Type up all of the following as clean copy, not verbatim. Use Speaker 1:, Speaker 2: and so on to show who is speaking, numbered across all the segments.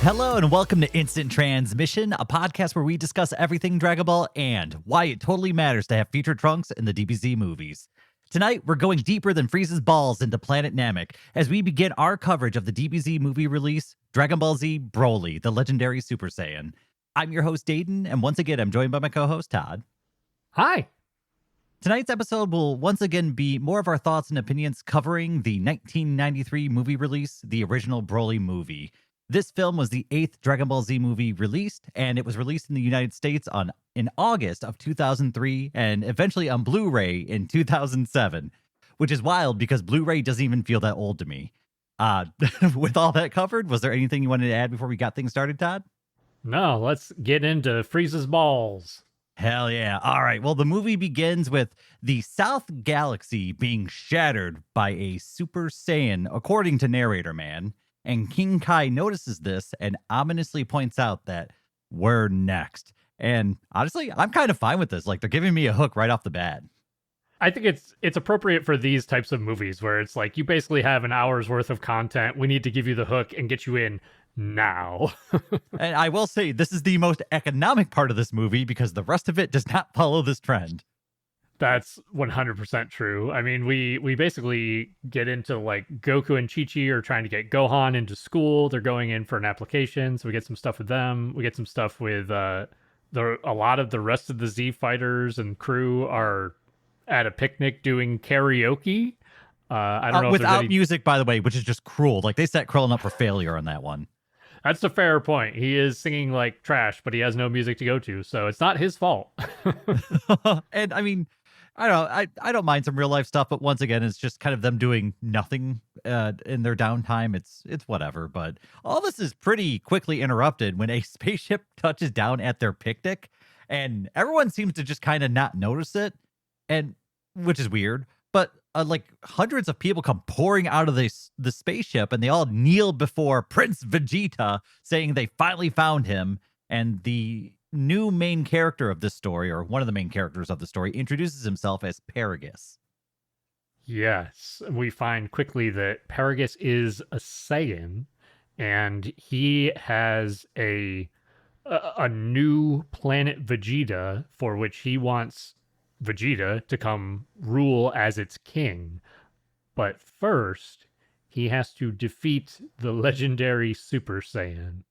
Speaker 1: Hello and welcome to Instant Transmission, a podcast where we discuss everything Dragon Ball and why it totally matters to have future Trunks in the DBZ movies. Tonight, we're going deeper than Frieza's balls into Planet Namek as we begin our coverage of the DBZ movie release, Dragon Ball Z Broly, the legendary Super Saiyan. I'm your host, Dayton, and once again, I'm joined by my co-host, Todd.
Speaker 2: Hi.
Speaker 1: Tonight's episode will once again be more of our thoughts and opinions covering the 1993 movie release, the original Broly movie. This film was the 8th Dragon Ball Z movie released, and it was released in the United States in August of 2003 and eventually on Blu-ray in 2007, which is wild because Blu-ray doesn't even feel that old to me. With all that covered, was there anything you wanted to add before we got things started, Todd?
Speaker 2: No, let's get into Frieza's balls.
Speaker 1: Hell yeah. All right. Well, the movie begins with the South Galaxy being shattered by a Super Saiyan, according to narrator man. And King Kai notices this and ominously points out that we're next. And honestly, I'm kind of fine with this. Like, they're giving me a hook right off the bat.
Speaker 2: I think it's appropriate for these types of movies where it's like you basically have an hour's worth of content. We need to give you the hook and get you in now.
Speaker 1: And I will say this is the most economic part of this movie because the rest of it does not follow this trend.
Speaker 2: That's 100% true. I mean, we basically get into like Goku and Chi-Chi are trying to get Gohan into school. They're going in for an application, so we get some stuff with them. We get some stuff with a lot of the rest of the Z fighters and crew are at a picnic doing karaoke. I don't know
Speaker 1: without music, by the way, which is just cruel. Like, they set Krillin up for failure on that one.
Speaker 2: That's a fair point. He is singing like trash, but he has no music to go to, so it's not his fault.
Speaker 1: And I mean, I don't know. I don't mind some real life stuff, but once again, it's just kind of them doing nothing in their downtime. It's whatever. But all this is pretty quickly interrupted when a spaceship touches down at their picnic, and everyone seems to just kind of not notice it, and which is weird. But like hundreds of people come pouring out of the spaceship, and they all kneel before Prince Vegeta, saying they finally found him. And the new main character of this story, or one of the main characters of the story, introduces himself as Paragus.
Speaker 2: Yes, we find quickly that Paragus is a Saiyan, and he has a new planet Vegeta for which he wants Vegeta to come rule as its king. But first, he has to defeat the legendary Super Saiyan.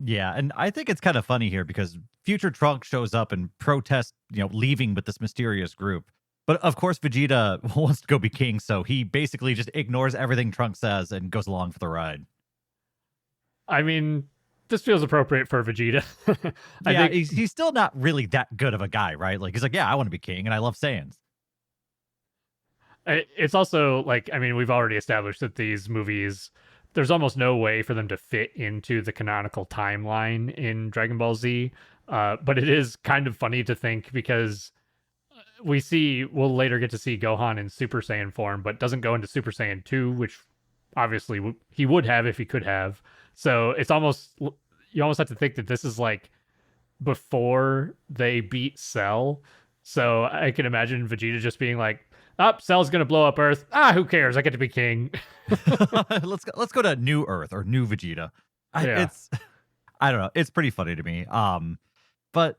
Speaker 1: Yeah, and I think it's kind of funny here because future Trunks shows up and protests, leaving with this mysterious group. But of course, Vegeta wants to go be king, so he basically just ignores everything Trunks says and goes along for the ride.
Speaker 2: I mean, this feels appropriate for Vegeta.
Speaker 1: I think he's still not really that good of a guy, right? Like, he's like, yeah, I want to be king, and I love Saiyans.
Speaker 2: It's also like, I mean, we've already established that these movies, there's almost no way for them to fit into the canonical timeline in Dragon Ball Z. But it is kind of funny to think because we'll later get to see Gohan in Super Saiyan form, but doesn't go into Super Saiyan 2, which obviously he would have if he could have. So it's you almost have to think that this is like before they beat Cell. So I can imagine Vegeta just being like, Cell's gonna blow up Earth. Who cares? I get to be king.
Speaker 1: Let's go to New Earth or New Vegeta.
Speaker 2: Yeah.
Speaker 1: I don't know. It's pretty funny to me. But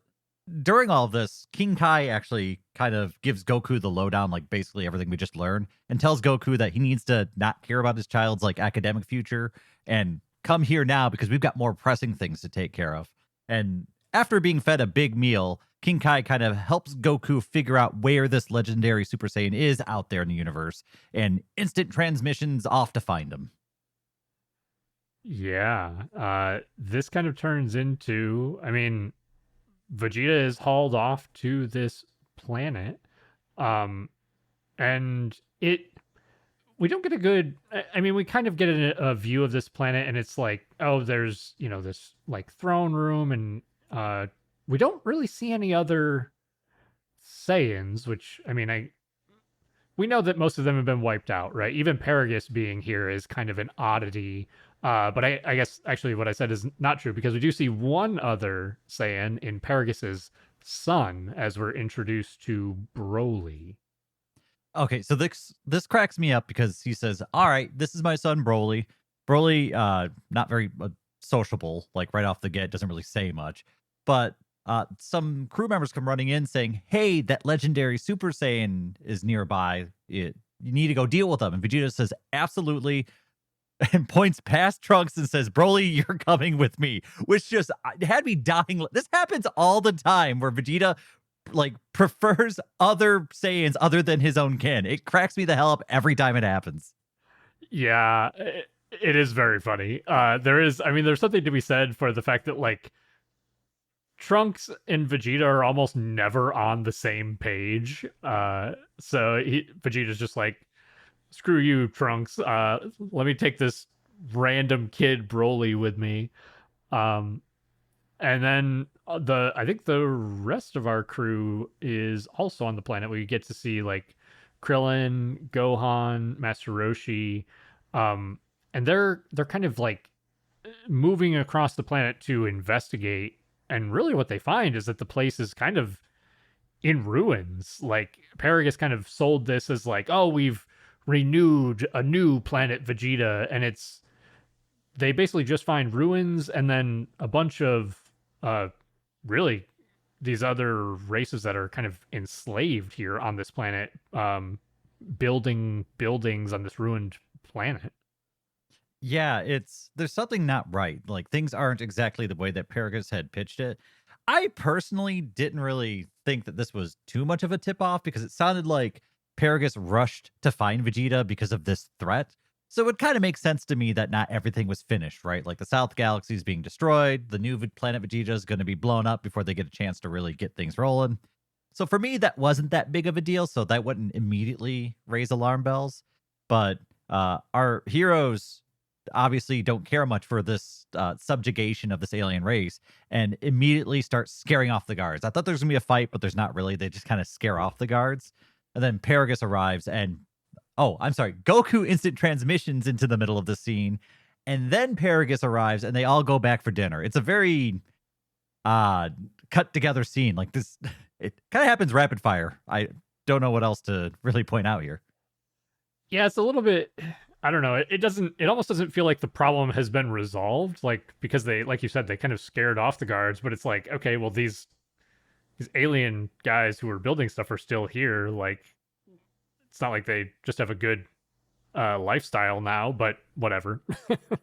Speaker 1: during all of this, King Kai actually kind of gives Goku the lowdown, like basically everything we just learned, and tells Goku that he needs to not care about his child's like academic future and come here now because we've got more pressing things to take care of. And after being fed a big meal, King Kai kind of helps Goku figure out where this legendary Super Saiyan is out there in the universe, and instant transmissions off to find him.
Speaker 2: Yeah. This kind of turns into, I mean, Vegeta is hauled off to this planet. And we don't get a good, I mean, we kind of get a view of this planet, and it's like, oh, there's, this like throne room, and we don't really see any other Saiyans, which, I mean, we know that most of them have been wiped out, right? Even Paragus being here is kind of an oddity. But I guess actually what I said is not true because we do see one other Saiyan in Paragus's son as we're introduced to Broly.
Speaker 1: Okay, so this cracks me up because he says, all right, this is my son Broly. Broly, not very sociable, like right off the get, doesn't really say much. But some crew members come running in saying, "Hey, that legendary Super Saiyan is nearby. You need to go deal with them." And Vegeta says, "Absolutely," and points past Trunks and says, "Broly, you're coming with me," which just had me dying. This happens all the time where Vegeta like prefers other Saiyans other than his own kin. It cracks me the hell up every time it happens.
Speaker 2: Yeah, it is very funny. There is, I mean, there's something to be said for the fact that like Trunks and Vegeta are almost never on the same page. So Vegeta's just like, screw you, Trunks. Let me take this random kid Broly with me. Um, and then I think the rest of our crew is also on the planet. We get to see like Krillin, Gohan, Master Roshi, and they're kind of like moving across the planet to investigate. And really, what they find is that the place is kind of in ruins. Like Paragus kind of sold this as like, oh, we've renewed a new planet Vegeta, and they basically just find ruins and then a bunch of really these other races that are kind of enslaved here on this planet, building buildings on this ruined planet.
Speaker 1: Yeah, there's something not right. Like things aren't exactly the way that Paragus had pitched it. I personally didn't really think that this was too much of a tip off because it sounded like Paragus rushed to find Vegeta because of this threat. So it kind of makes sense to me that not everything was finished, right? Like the South Galaxy is being destroyed, the new planet Vegeta is going to be blown up before they get a chance to really get things rolling. So for me, that wasn't that big of a deal. So that wouldn't immediately raise alarm bells. But our heroes obviously don't care much for this subjugation of this alien race and immediately start scaring off the guards. I thought there was going to be a fight, but there's not really. They just kind of scare off the guards. And then Paragus arrives and, oh, I'm sorry, Goku instant transmissions into the middle of the scene. And then Paragus arrives and they all go back for dinner. It's a very cut together scene. Like this, it kind of happens rapid fire. I don't know what else to really point out here.
Speaker 2: Yeah, it's a little bit, I don't know. It almost doesn't feel like the problem has been resolved, like because they, like you said, they kind of scared off the guards, but it's like, okay, well these alien guys who are building stuff are still here. Like it's not like they just have a good lifestyle now, but whatever.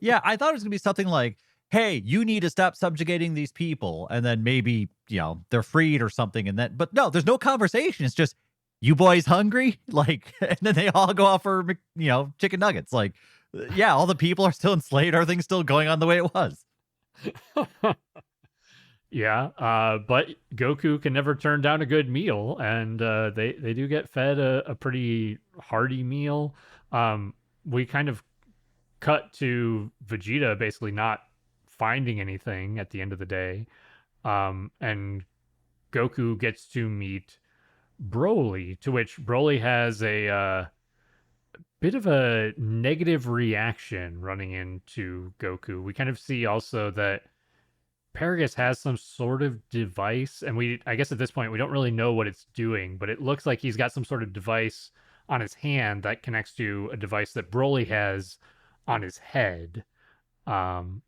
Speaker 1: Yeah, I thought it was gonna be something like, "Hey, you need to stop subjugating these people," and then maybe they're freed or something. And then, but no, there's no conversation. It's just, "You boys hungry?" Like, and then they all go off for chicken nuggets. Like, yeah, all the people are still enslaved. Everything's still going on the way it was.
Speaker 2: Yeah, but Goku can never turn down a good meal, and they do get fed a pretty hearty meal. We kind of cut to Vegeta basically not finding anything at the end of the day, and Goku gets to meet Broly, to which Broly has a bit of a negative reaction running into Goku. We kind of see also that Paragus has some sort of device, and I guess at this point we don't really know what it's doing, but it looks like he's got some sort of device on his hand that connects to a device that Broly has on his head. And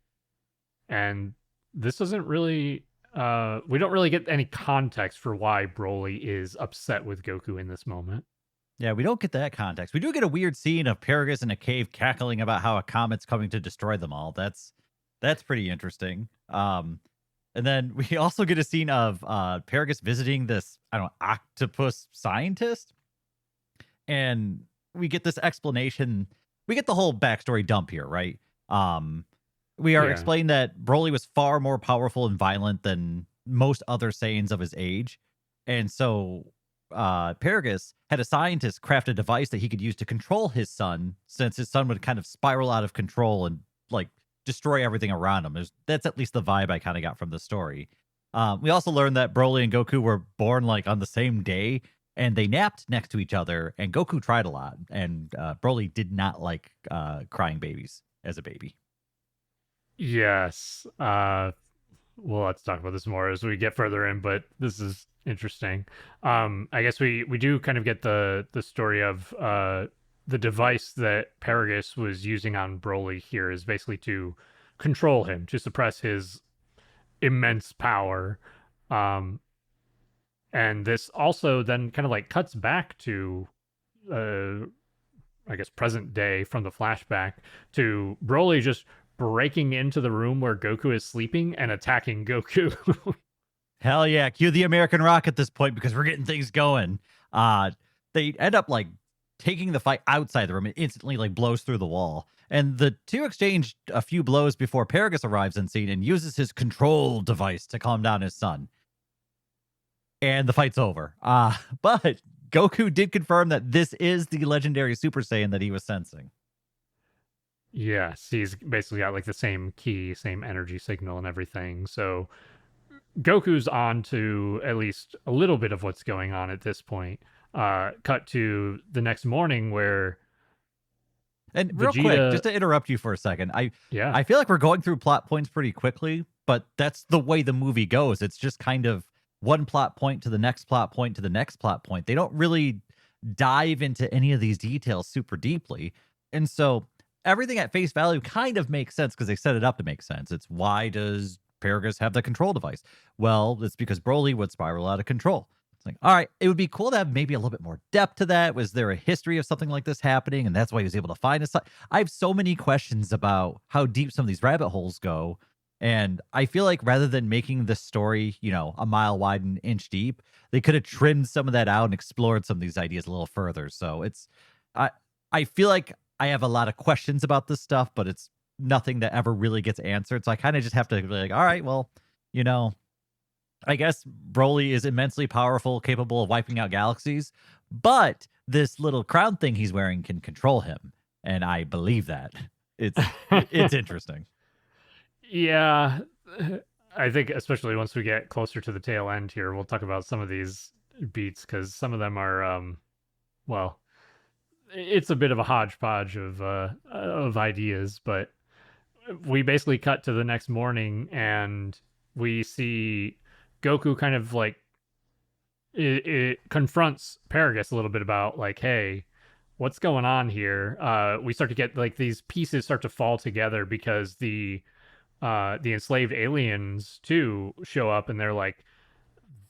Speaker 2: this doesn't really, we don't really get any context for why Broly is upset with Goku in this moment.
Speaker 1: Yeah, we don't get that context. We do get a weird scene of Paragus in a cave cackling about how a comet's coming to destroy them all. That's pretty interesting. And then we also get a scene of Paragus visiting this, I don't know, octopus scientist. And we get this explanation. We get the whole backstory dump here, right? We are explained that Broly was far more powerful and violent than most other Saiyans of his age. And so Paragus had a scientist craft a device that he could use to control his son, since his son would kind of spiral out of control and like destroy everything around him. That's at least the vibe I kind of got from the story. We also learned that Broly and Goku were born like on the same day, and they napped next to each other. And Goku tried a lot, and Broly did not like crying babies as a baby.
Speaker 2: Yes. Well, let's talk about this more as we get further in, but this is interesting. I guess we do kind of get the story of the device that Paragus was using on Broly here is basically to control him, to suppress his immense power. Um, and this also then kind of like cuts back to, I guess, present day from the flashback to Broly just breaking into the room where Goku is sleeping and attacking Goku.
Speaker 1: Hell yeah, cue the American Rock at this point because we're getting things going. They end up like taking the fight outside the room and instantly like blows through the wall. And the two exchange a few blows before Paragus arrives on scene and uses his control device to calm down his son. And the fight's over. But Goku did confirm that this is the legendary Super Saiyan that he was sensing.
Speaker 2: Yes, he's basically got like the same key, same energy signal and everything. So Goku's on to at least a little bit of what's going on at this point. Cut to the next morning where
Speaker 1: And real quick, just to interrupt you for a second, I feel like we're going through plot points pretty quickly, but that's the way the movie goes. It's just kind of one plot point to the next plot point to the next plot point. They don't really dive into any of these details super deeply. And so everything at face value kind of makes sense because they set it up to make sense. It's why does Paragus have the control device? Well, it's because Broly would spiral out of control. It's like, all right, it would be cool to have maybe a little bit more depth to that. Was there a history of something like this happening? And that's why he was able to find us. I have so many questions about how deep some of these rabbit holes go. And I feel like rather than making the story, a mile wide and an inch deep, they could have trimmed some of that out and explored some of these ideas a little further. So I feel like I have a lot of questions about this stuff, but it's nothing that ever really gets answered. So I kind of just have to be like, all right, well, I guess Broly is immensely powerful, capable of wiping out galaxies, but this little crown thing he's wearing can control him. And I believe that. It's interesting.
Speaker 2: Yeah, I think especially once we get closer to the tail end here, we'll talk about some of these beats because some of them are, well, it's a bit of a hodgepodge of ideas. But we basically cut to the next morning and we see Goku kind of like it confronts Paragus a little bit about like, hey, what's going on here? We start to get like these pieces start to fall together because the enslaved aliens too show up and they're like,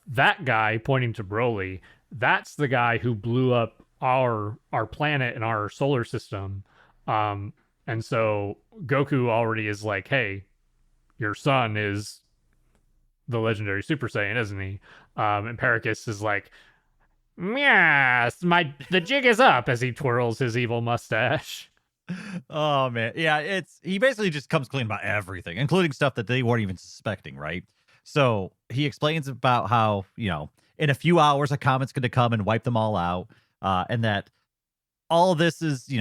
Speaker 2: that guy, pointing to Broly, that's the guy who blew up our planet and our solar system. And so Goku already is like, hey, your son is the legendary Super Saiyan, isn't he? And Paragus is like, yes, the jig is up, as he twirls his evil mustache.
Speaker 1: Oh man, yeah, he basically just comes clean about everything, including stuff that they weren't even suspecting, right? So he explains about how in a few hours a comet's going to come and wipe them all out, and that all this is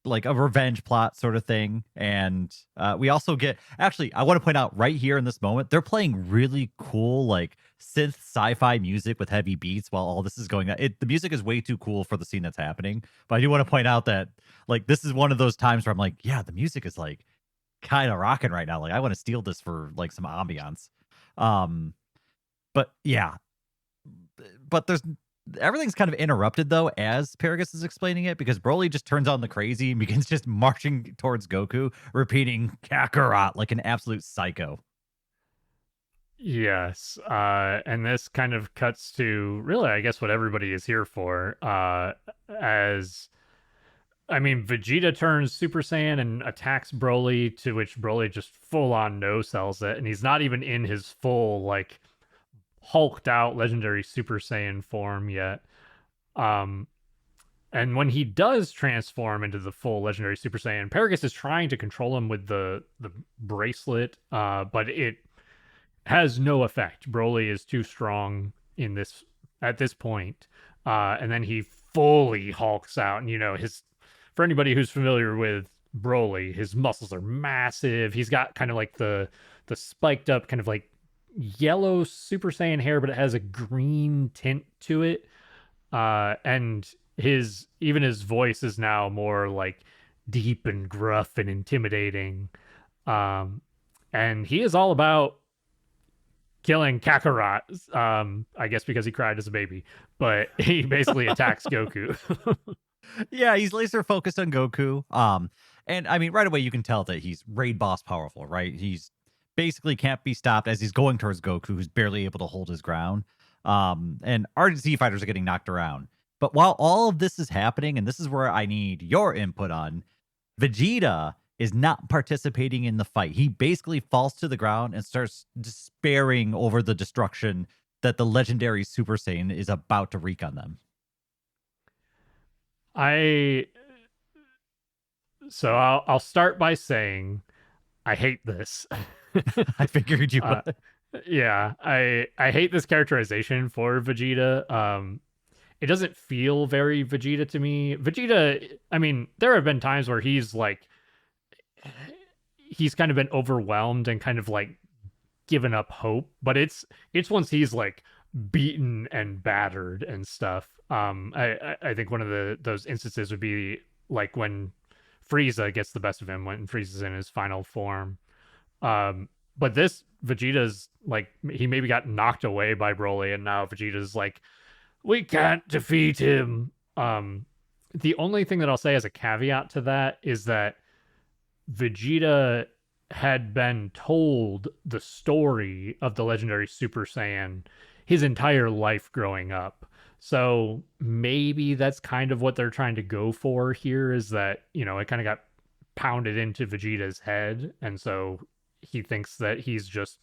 Speaker 1: like a revenge plot sort of thing. And we also get, actually, I want to point out right here in this moment, they're playing really cool like synth sci-fi music with heavy beats while all this is going on. The music is way too cool for the scene that's happening. But I do want to point out that like this is one of those times where I'm like, yeah, the music is like kind of rocking right now. Like I want to steal this for like some ambiance. But yeah, but everything's kind of interrupted though as Paragus is explaining it because Broly just turns on the crazy and begins just marching towards Goku, repeating Kakarot like an absolute psycho.
Speaker 2: Yes, and this kind of cuts to really, I guess, what everybody is here for. As I mean, Vegeta turns Super Saiyan and attacks Broly, to which Broly just full on no sells it, and he's not even in his full like hulked out legendary Super Saiyan form yet. And when he does transform into the full legendary Super Saiyan, Paragus is trying to control him with the bracelet, but it has no effect. Broly is too strong at this point. And then he fully hulks out, and for anybody who's familiar with Broly, his muscles are massive. He's got kind of like the spiked up kind of like yellow Super Saiyan hair, but it has a green tint to it. And his voice is now more like deep and gruff and intimidating. And he is all about killing Kakarot, I guess because he cried as a baby, but he basically attacks Goku.
Speaker 1: Yeah, he's laser focused on Goku. And I mean, right away you can tell that he's raid boss powerful, right? He's basically can't be stopped as he's going towards Goku, who's barely able to hold his ground. And RZ fighters are getting knocked around. But while all of this is happening, and this is where I need your input on, Vegeta is not participating in the fight. He basically falls to the ground and starts despairing over the destruction that the legendary Super Saiyan is about to wreak on them.
Speaker 2: I so I'll start by saying I hate this.
Speaker 1: I figured you
Speaker 2: uh,
Speaker 1: would.
Speaker 2: yeah, I hate this characterization for Vegeta. It doesn't feel very Vegeta to me. Vegeta, I mean, there have been times where he's kind of been overwhelmed and kind of like given up hope, but it's once he's like beaten and battered and stuff. I think one of those instances would be like when Frieza gets the best of him when Frieza's in his final form. But this Vegeta's like he maybe got knocked away by Broly, and now Vegeta's like, we can't defeat him. The only thing that I'll say as a caveat to that is that Vegeta had been told the story of the legendary Super Saiyan his entire life growing up. So maybe that's kind of what they're trying to go for here is that, it kind of got pounded into Vegeta's head. And so he thinks that he's just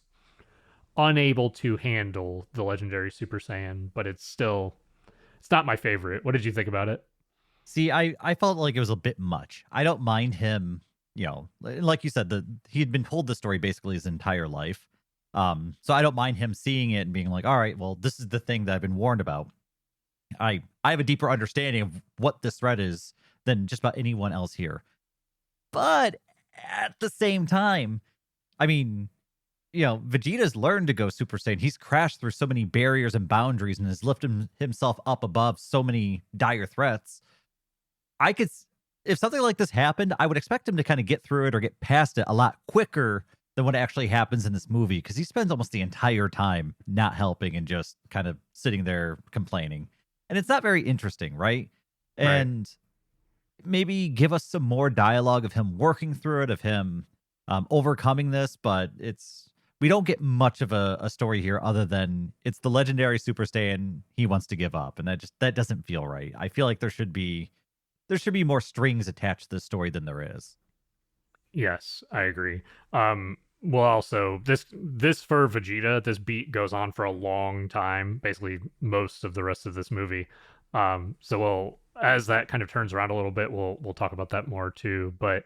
Speaker 2: unable to handle the legendary Super Saiyan, but it's not my favorite. What did you think about it?
Speaker 1: See, I felt like it was a bit much. I don't mind him, like you said, he had been told the story basically his entire life. So I don't mind him seeing it and being like, all right, well, this is the thing that I've been warned about. I have a deeper understanding of what this threat is than just about anyone else here. But at the same time, I mean, Vegeta's learned to go Super Saiyan. He's crashed through so many barriers and boundaries and has lifted himself up above so many dire threats. I could, if something like this happened, I would expect him to kind of get through it or get past it a lot quicker than what actually happens in this movie because he spends almost the entire time not helping and just kind of sitting there complaining. And it's not very interesting, right?
Speaker 2: Right.
Speaker 1: And maybe give us some more dialogue of him working through it, of him overcoming this, but we don't get much of a story here other than it's the legendary Super Saiyan he wants to give up, and that doesn't feel right. I feel like there should be more strings attached to this story than there is.
Speaker 2: Yes, I agree. Well, also this for Vegeta, this beat goes on for a long time, basically most of the rest of this movie. So we'll as that kind of turns around a little bit, we'll talk about that more too. But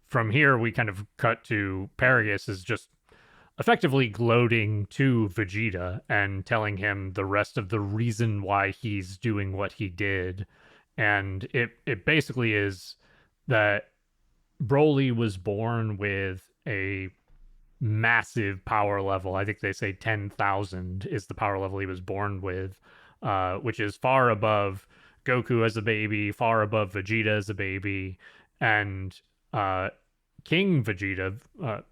Speaker 2: from here, we kind of cut to Paragus is just effectively gloating to Vegeta and telling him the rest of the reason why he's doing what he did. And it basically is that Broly was born with a massive power level. I think they say 10,000 is the power level he was born with, which is far above Goku as a baby, far above Vegeta as a baby, and King Vegeta,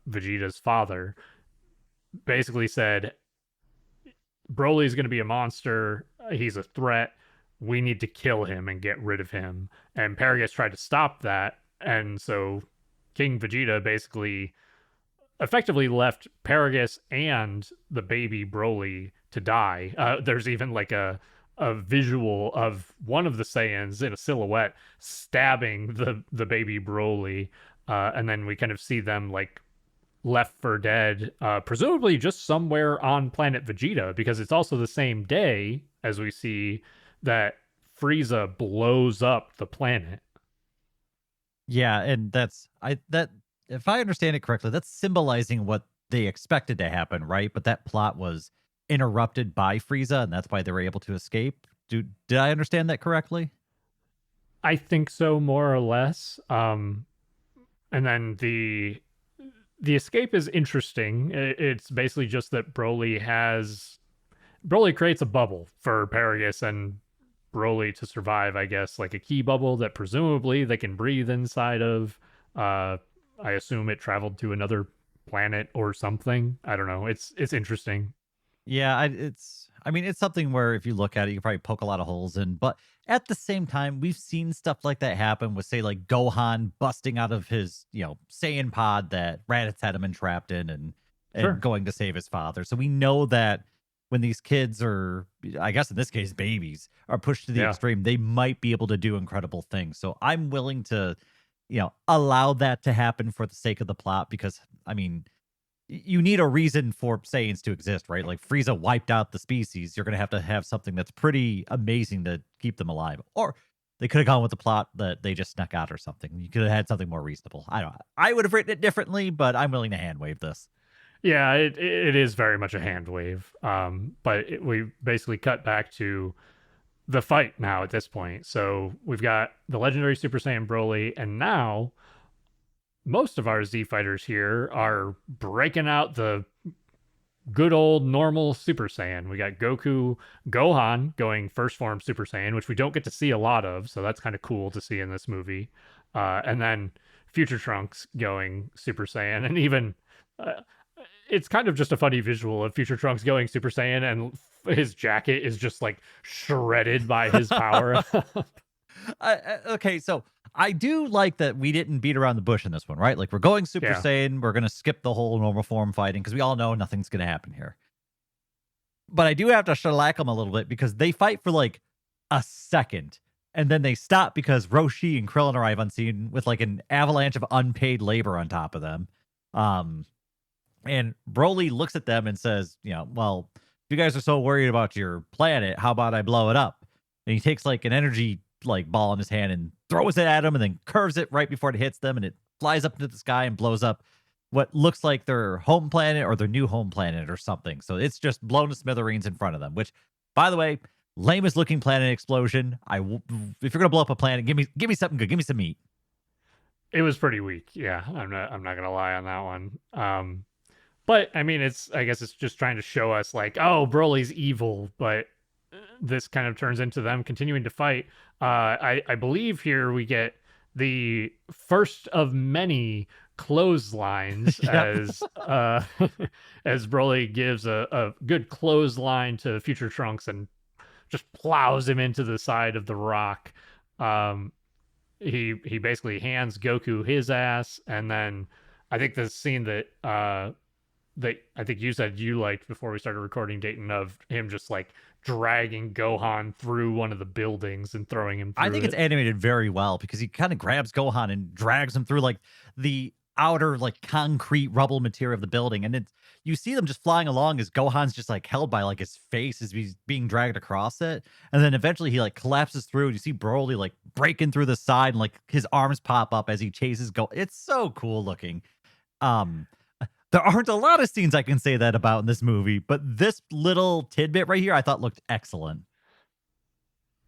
Speaker 2: Vegeta's father, basically said, Broly's going to be a monster. He's a threat. We need to kill him and get rid of him. And Paragus tried to stop that. And so King Vegeta basically effectively left Paragus and the baby Broly to die. There's even like a visual of one of the Saiyans in a silhouette stabbing the baby Broly. And then we kind of see them like left for dead, presumably just somewhere on planet Vegeta, because it's also the same day as we see that Frieza blows up the planet.
Speaker 1: Yeah, and that if I understand it correctly, that's symbolizing what they expected to happen, right? But that plot was interrupted by Frieza, and that's why they were able to escape. Did I understand that correctly?
Speaker 2: I think so, more or less. And then the escape is interesting. It's basically just that Broly creates a bubble for Paragus and Broly to survive, I guess, like a key bubble that presumably they can breathe inside of. I assume it traveled to another planet or something. I don't know. It's interesting.
Speaker 1: Yeah, I mean, it's something where if you look at it, you can probably poke a lot of holes in. But at the same time, we've seen stuff like that happen with, say, like Gohan busting out of his, Saiyan pod that Raditz had him entrapped in and
Speaker 2: Sure.
Speaker 1: going to save his father. So we know that when these kids are, I guess in this case, babies, are pushed to the
Speaker 2: Yeah.
Speaker 1: extreme, they might be able to do incredible things. So I'm willing to, allow that to happen for the sake of the plot because, I mean, you need a reason for Saiyans to exist, right? Like Frieza wiped out the species. You're going to have something that's pretty amazing to keep them alive. Or they could have gone with the plot that they just snuck out or something. You could have had something more reasonable. I don't know. I would have written it differently, but I'm willing to hand wave this.
Speaker 2: Yeah, it is very much a hand wave. We basically cut back to the fight now at this point. So we've got the legendary Super Saiyan Broly, and now most of our Z fighters here are breaking out the good old normal Super Saiyan. We got Goku, Gohan going first form Super Saiyan, which we don't get to see a lot of, so that's kind of cool to see in this movie. And then Future Trunks going Super Saiyan, and even uh, it's kind of just a funny visual of Future Trunks going Super Saiyan, and his jacket is just like shredded by his power.
Speaker 1: Okay, so I do like that we didn't beat around the bush in this one, right? Like we're going Super
Speaker 2: Yeah.
Speaker 1: Saiyan. We're going to skip the whole normal form fighting because we all know nothing's going to happen here. But I do have to shellac them a little bit because they fight for like a second and then they stop because Roshi and Krillin arrive on scene with like an avalanche of unpaid labor on top of them. Um, and Broly looks at them and says, well, if you guys are so worried about your planet, how about I blow it up? And he takes like an energy like ball in his hand and throws it at them and then curves it right before it hits them and it flies up into the sky and blows up what looks like their home planet or their new home planet or something. So it's just blown to smithereens in front of them, which, by the way, lamest looking planet explosion. If you're gonna blow up a planet, give me something good. Give me some meat.
Speaker 2: It was pretty weak. Yeah, I'm not gonna lie on that one. But I mean, I guess it's just trying to show us like, oh, Broly's evil, but this kind of turns into them continuing to fight. I believe here we get the first of many clotheslines
Speaker 1: Yep.
Speaker 2: as Broly gives a good clothesline to Future Trunks and just plows him into the side of the rock. Um, he basically hands Goku his ass, and then I think the scene that I think you said you liked before we started recording, Dayton, of him just like dragging Gohan through one of the buildings and throwing him
Speaker 1: I
Speaker 2: through
Speaker 1: think it's
Speaker 2: it.
Speaker 1: animated very well because he kind of grabs Gohan and drags him through like the outer like concrete rubble material of the building, and it's you see them just flying along as Gohan's just like held by like his face as he's being dragged across it, and then eventually he like collapses through, and you see Broly like breaking through the side, and like his arms pop up as he chases Go. It's so cool looking. Um, there aren't a lot of scenes I can say that about in this movie, but this little tidbit right here I thought looked excellent.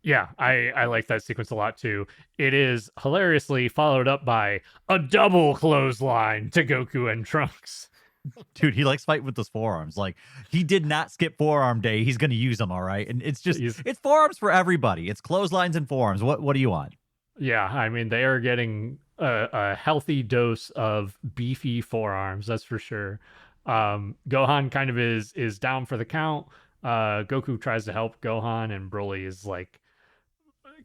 Speaker 2: Yeah, I like that sequence a lot too. It is hilariously followed up by a double clothesline to Goku and Trunks.
Speaker 1: Dude, he likes fighting with those forearms. Like he did not skip forearm day. He's going to use them, all right. And
Speaker 2: He's
Speaker 1: it's forearms for everybody. It's clotheslines and forearms. What do you want?
Speaker 2: Yeah, I mean they are getting a healthy dose of beefy forearms, that's for sure. Gohan kind of is down for the count. Goku tries to help Gohan, and Broly is like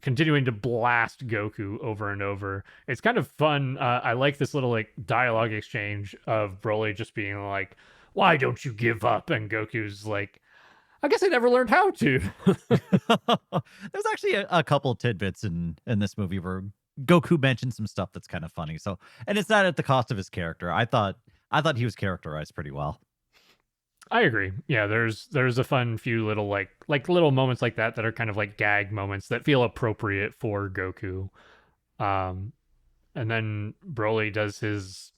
Speaker 2: continuing to blast Goku over and over. It's kind of fun. I like this little like dialogue exchange of Broly just being like, "Why don't you give up?" And Goku's like, "I guess I never learned how to."
Speaker 1: There's actually a couple of tidbits in this movie where Goku mentioned some stuff that's kind of funny. So, and it's not at the cost of his character. I thought he was characterized pretty well.
Speaker 2: I agree. Yeah, there's a fun few little like little moments like that that are kind of like gag moments that feel appropriate for Goku. Um, and then Broly does his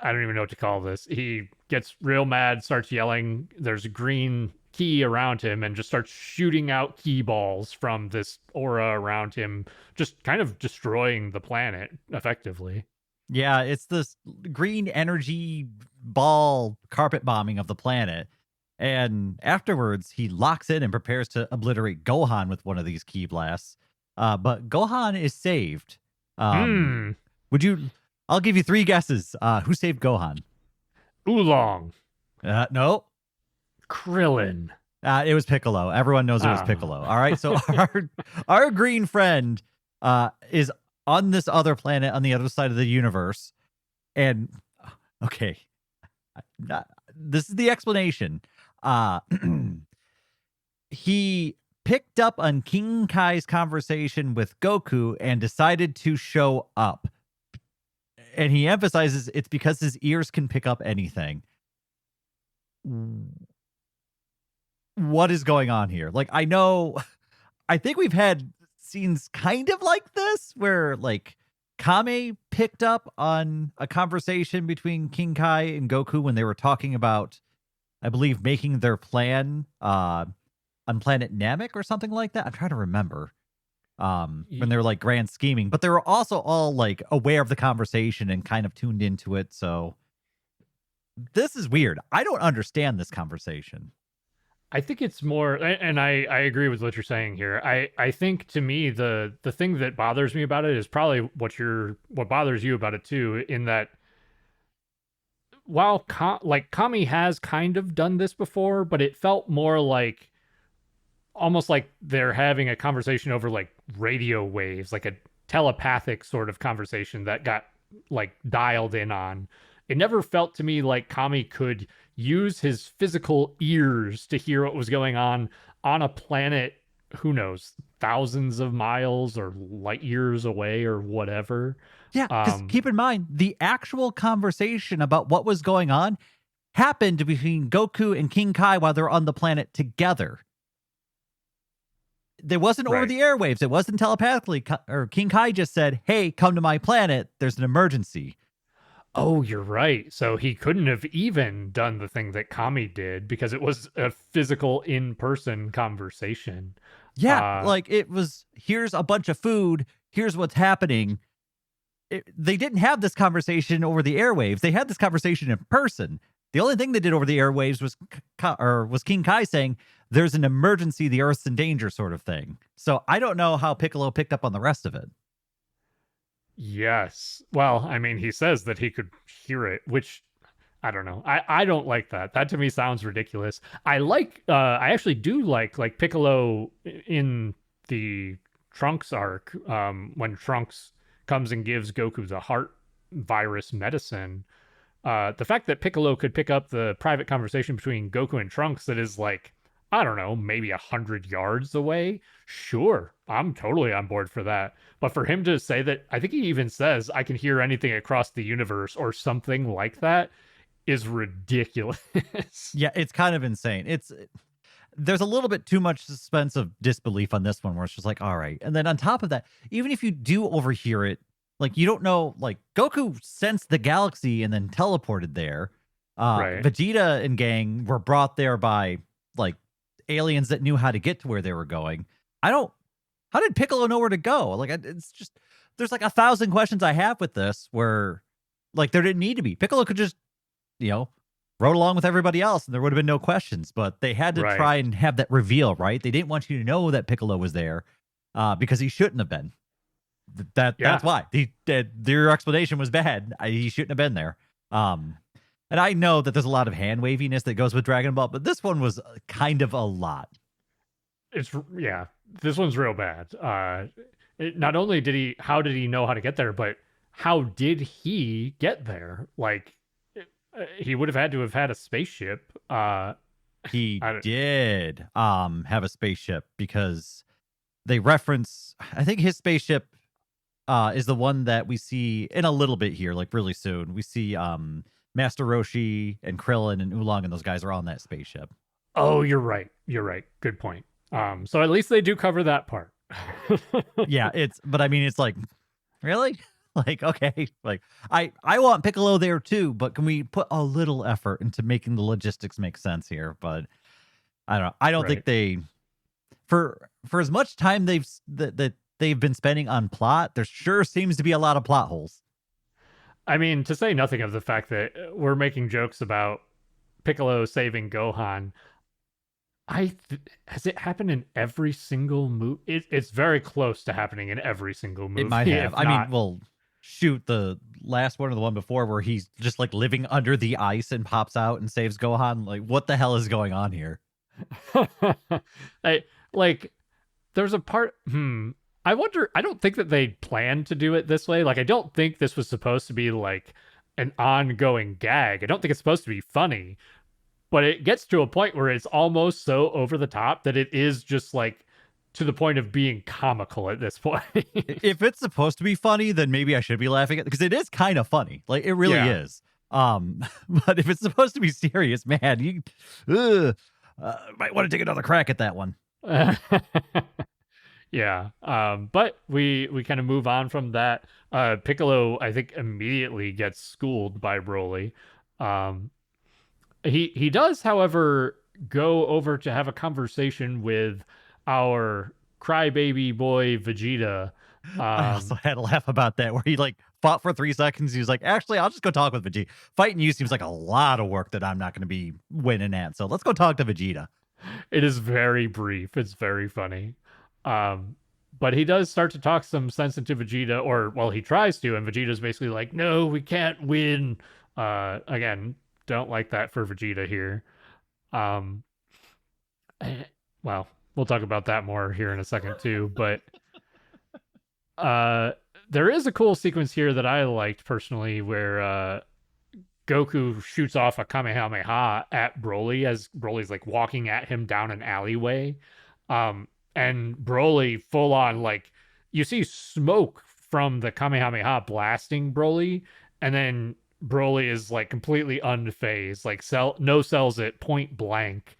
Speaker 2: I don't even know what to call this. He gets real mad, starts yelling. There's a green key around him, and just starts shooting out key balls from this aura around him, just kind of destroying the planet effectively.
Speaker 1: Yeah, it's this green energy ball carpet bombing of the planet. And afterwards, he locks in and prepares to obliterate Gohan with one of these key blasts. But Gohan is saved. Um,
Speaker 2: Hmm.
Speaker 1: would you? I'll give you three guesses. Who saved Gohan?
Speaker 2: Oolong.
Speaker 1: No.
Speaker 2: Krillin.
Speaker 1: It was Piccolo. Everyone knows it was
Speaker 2: Ah,
Speaker 1: Piccolo. All right. So our green friend is on this other planet on the other side of the universe. And okay, this is the explanation. Uh he picked up on King Kai's conversation with Goku and decided to show up. And he emphasizes it's because his ears can pick up anything. What is going on here? Like, I think we've had scenes kind of like this where like Kame picked up on a conversation between King Kai and Goku when they were talking about, I believe, making their plan on planet Namek or something like that. I'm trying to remember when they were like grand scheming, but they were also all like aware of the conversation and kind of tuned into it. So this is weird. I don't understand this conversation.
Speaker 2: I think it's more, and I agree with what you're saying here. I think to me the thing that bothers me about it is probably what bothers you about it too. In that, while like Kami has kind of done this before, but it felt more like almost like they're having a conversation over like radio waves, like a telepathic sort of conversation that got like dialed in on. It never felt to me like Kami could use his physical ears to hear what was going on a planet, who knows, thousands of miles or light years away or whatever.
Speaker 1: Yeah, because keep in mind, the actual conversation about what was going on happened between Goku and King Kai while they're on the planet together. There wasn't over the airwaves. It wasn't telepathically. Or King Kai just said, "Hey, come to my planet. There's an emergency."
Speaker 2: Oh, you're right. So he couldn't have even done the thing that Kami did because it was a physical in-person conversation.
Speaker 1: Yeah, like it was, here's a bunch of food. Here's what's happening. They didn't have this conversation over the airwaves. They had this conversation in person. The only thing they did over the airwaves was King Kai saying, "There's an emergency. The Earth's in danger," sort of thing. So I don't know how Piccolo picked up on the rest of it.
Speaker 2: Yes. Well, I mean, he says that he could hear it, which I don't know. I don't like that. That to me sounds ridiculous. I actually do like Piccolo in the Trunks arc, when Trunks comes and gives Goku the heart virus medicine. The fact that Piccolo could pick up the private conversation between Goku and Trunks that is like, I don't know, maybe 100 yards away. Sure, I'm totally on board for that. But for him to say that, I think he even says, "I can hear anything across the universe," or something like that, is ridiculous.
Speaker 1: Yeah, it's kind of insane. There's a little bit too much suspense of disbelief on this one where it's just like, all right. And then on top of that, even if you do overhear it, like you don't know, like Goku sensed the galaxy and then teleported there.
Speaker 2: Right.
Speaker 1: Vegeta and gang were brought there by like aliens that knew how to get to where they were going. How did Piccolo know where to go? Like, it's just, there's like 1,000 questions I have with this where like there didn't need to be. Piccolo could just, rode along with everybody else and there would have been no questions, but they had to try and have that reveal, right? They didn't want you to know that Piccolo was there because he shouldn't have been. That's why. Their explanation was bad. He shouldn't have been there. And I know that there's a lot of hand waviness that goes with Dragon Ball, but this one was kind of a lot.
Speaker 2: This one's real bad. Not only how did he know how to get there, but how did he get there? Like, he would have had to have had a spaceship.
Speaker 1: He did have a spaceship because they reference, I think his spaceship is the one that we see in a little bit here, like really soon. We see Master Roshi and Krillin and Oolong and those guys are on that spaceship.
Speaker 2: Oh, you're right. Good point. So at least they do cover that part.
Speaker 1: Yeah, but I mean, it's like, really? Like, okay, like I want Piccolo there too, but can we put a little effort into making the logistics make sense here? But I don't know. I don't think they, for as much time that they've been spending on plot, there sure seems to be a lot of plot holes.
Speaker 2: I mean, to say nothing of the fact that we're making jokes about Piccolo saving Gohan. Has it happened in every single movie? It's very close to happening in every single movie.
Speaker 1: It might have. I mean, well, shoot, the last one or the one before where he's just like living under the ice and pops out and saves Gohan. Like, what the hell is going on here?
Speaker 2: I like there's a part I wonder, I don't think that they planned to do it this way. Like I don't think this was supposed to be like an ongoing gag. I don't think it's supposed to be funny, but it gets to a point where it's almost so over the top that it is just like to the point of being comical at this point.
Speaker 1: If it's supposed to be funny, then maybe I should be laughing at because it is kind of funny. Like it really
Speaker 2: Yeah.
Speaker 1: is. But if it's supposed to be serious, man, you might want to take another crack at that one.
Speaker 2: Yeah. But we kind of move on from that. Piccolo, I think, immediately gets schooled by Broly. Um, he does, however, go over to have a conversation with our crybaby boy Vegeta.
Speaker 1: I also had to laugh about that where he like fought for 3 seconds. He was like, actually, I'll just go talk with Vegeta. Fighting you seems like a lot of work that I'm not going to be winning at. So let's go talk to Vegeta.
Speaker 2: It is very brief. It's very funny. But he does start to talk some sense into Vegeta, or well, he tries to, and Vegeta's basically like, "No, we can't win." Again, don't like that for Vegeta here. Um, well, we'll talk about that more here in a second too. But uh, there is a cool sequence here that I liked personally, where Goku shoots off a Kamehameha at Broly as Broly's like walking at him down an alleyway. And Broly full on like you see smoke from the Kamehameha blasting Broly, and then Broly is like completely unfazed, like no sells it point blank.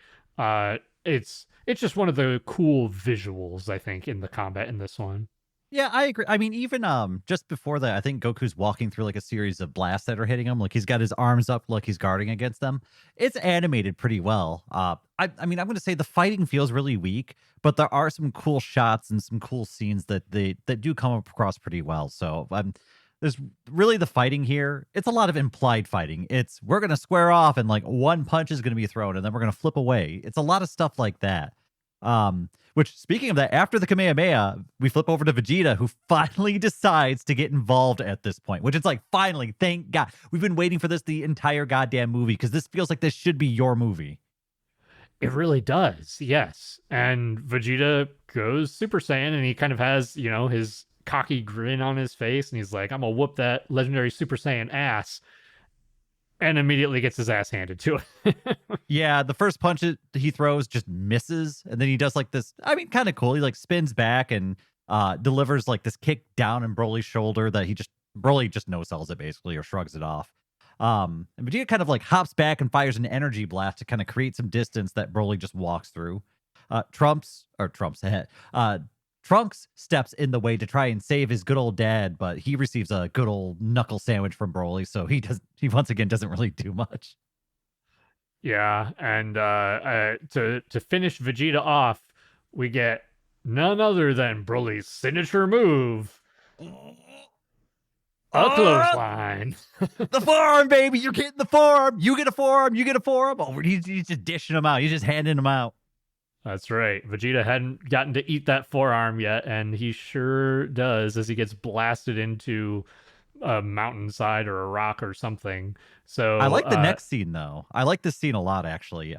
Speaker 2: It's just one of the cool visuals I think in the combat in this one.
Speaker 1: Yeah, I agree. I mean, even just before that, I think Goku's walking through like a series of blasts that are hitting him. Like he's got his arms up, like he's guarding against them. It's animated pretty well. I mean, I'm going to say the fighting feels really weak, but there are some cool shots and some cool scenes that do come across pretty well. So there's really the fighting here. It's a lot of implied fighting. It's we're going to square off and like one punch is going to be thrown and then we're going to flip away. It's a lot of stuff like that. Which speaking of that, after the Kamehameha, we flip over to Vegeta, who finally decides to get involved at this point, which is like, finally, thank God. We've been waiting for this the entire goddamn movie because this feels like this should be your movie.
Speaker 2: It really does, yes. And Vegeta goes Super Saiyan and he kind of has, his cocky grin on his face and he's like, I'm gonna whoop that legendary Super Saiyan ass. And immediately gets his ass handed to him.
Speaker 1: Yeah, the first punch he throws just misses, and then he does like this. I mean, kind of cool. He like spins back and delivers like this kick down in Broly's shoulder that Broly just no sells it basically or shrugs it off. And Vegeta kind of like hops back and fires an energy blast to kind of create some distance that Broly just walks through. Trump's head. Trunks steps in the way to try and save his good old dad, but he receives a good old knuckle sandwich from Broly, so he once again doesn't really do much.
Speaker 2: Yeah, and to finish Vegeta off, we get none other than Broly's signature move, a clothesline.
Speaker 1: The forearm, baby, you're getting the forearm. You get a forearm, you get a forearm. Oh, he's just dishing them out. He's just handing them out.
Speaker 2: That's right. Vegeta hadn't gotten to eat that forearm yet, and he sure does as he gets blasted into a mountainside or a rock or something. So
Speaker 1: I like the next scene though. I like this scene a lot actually.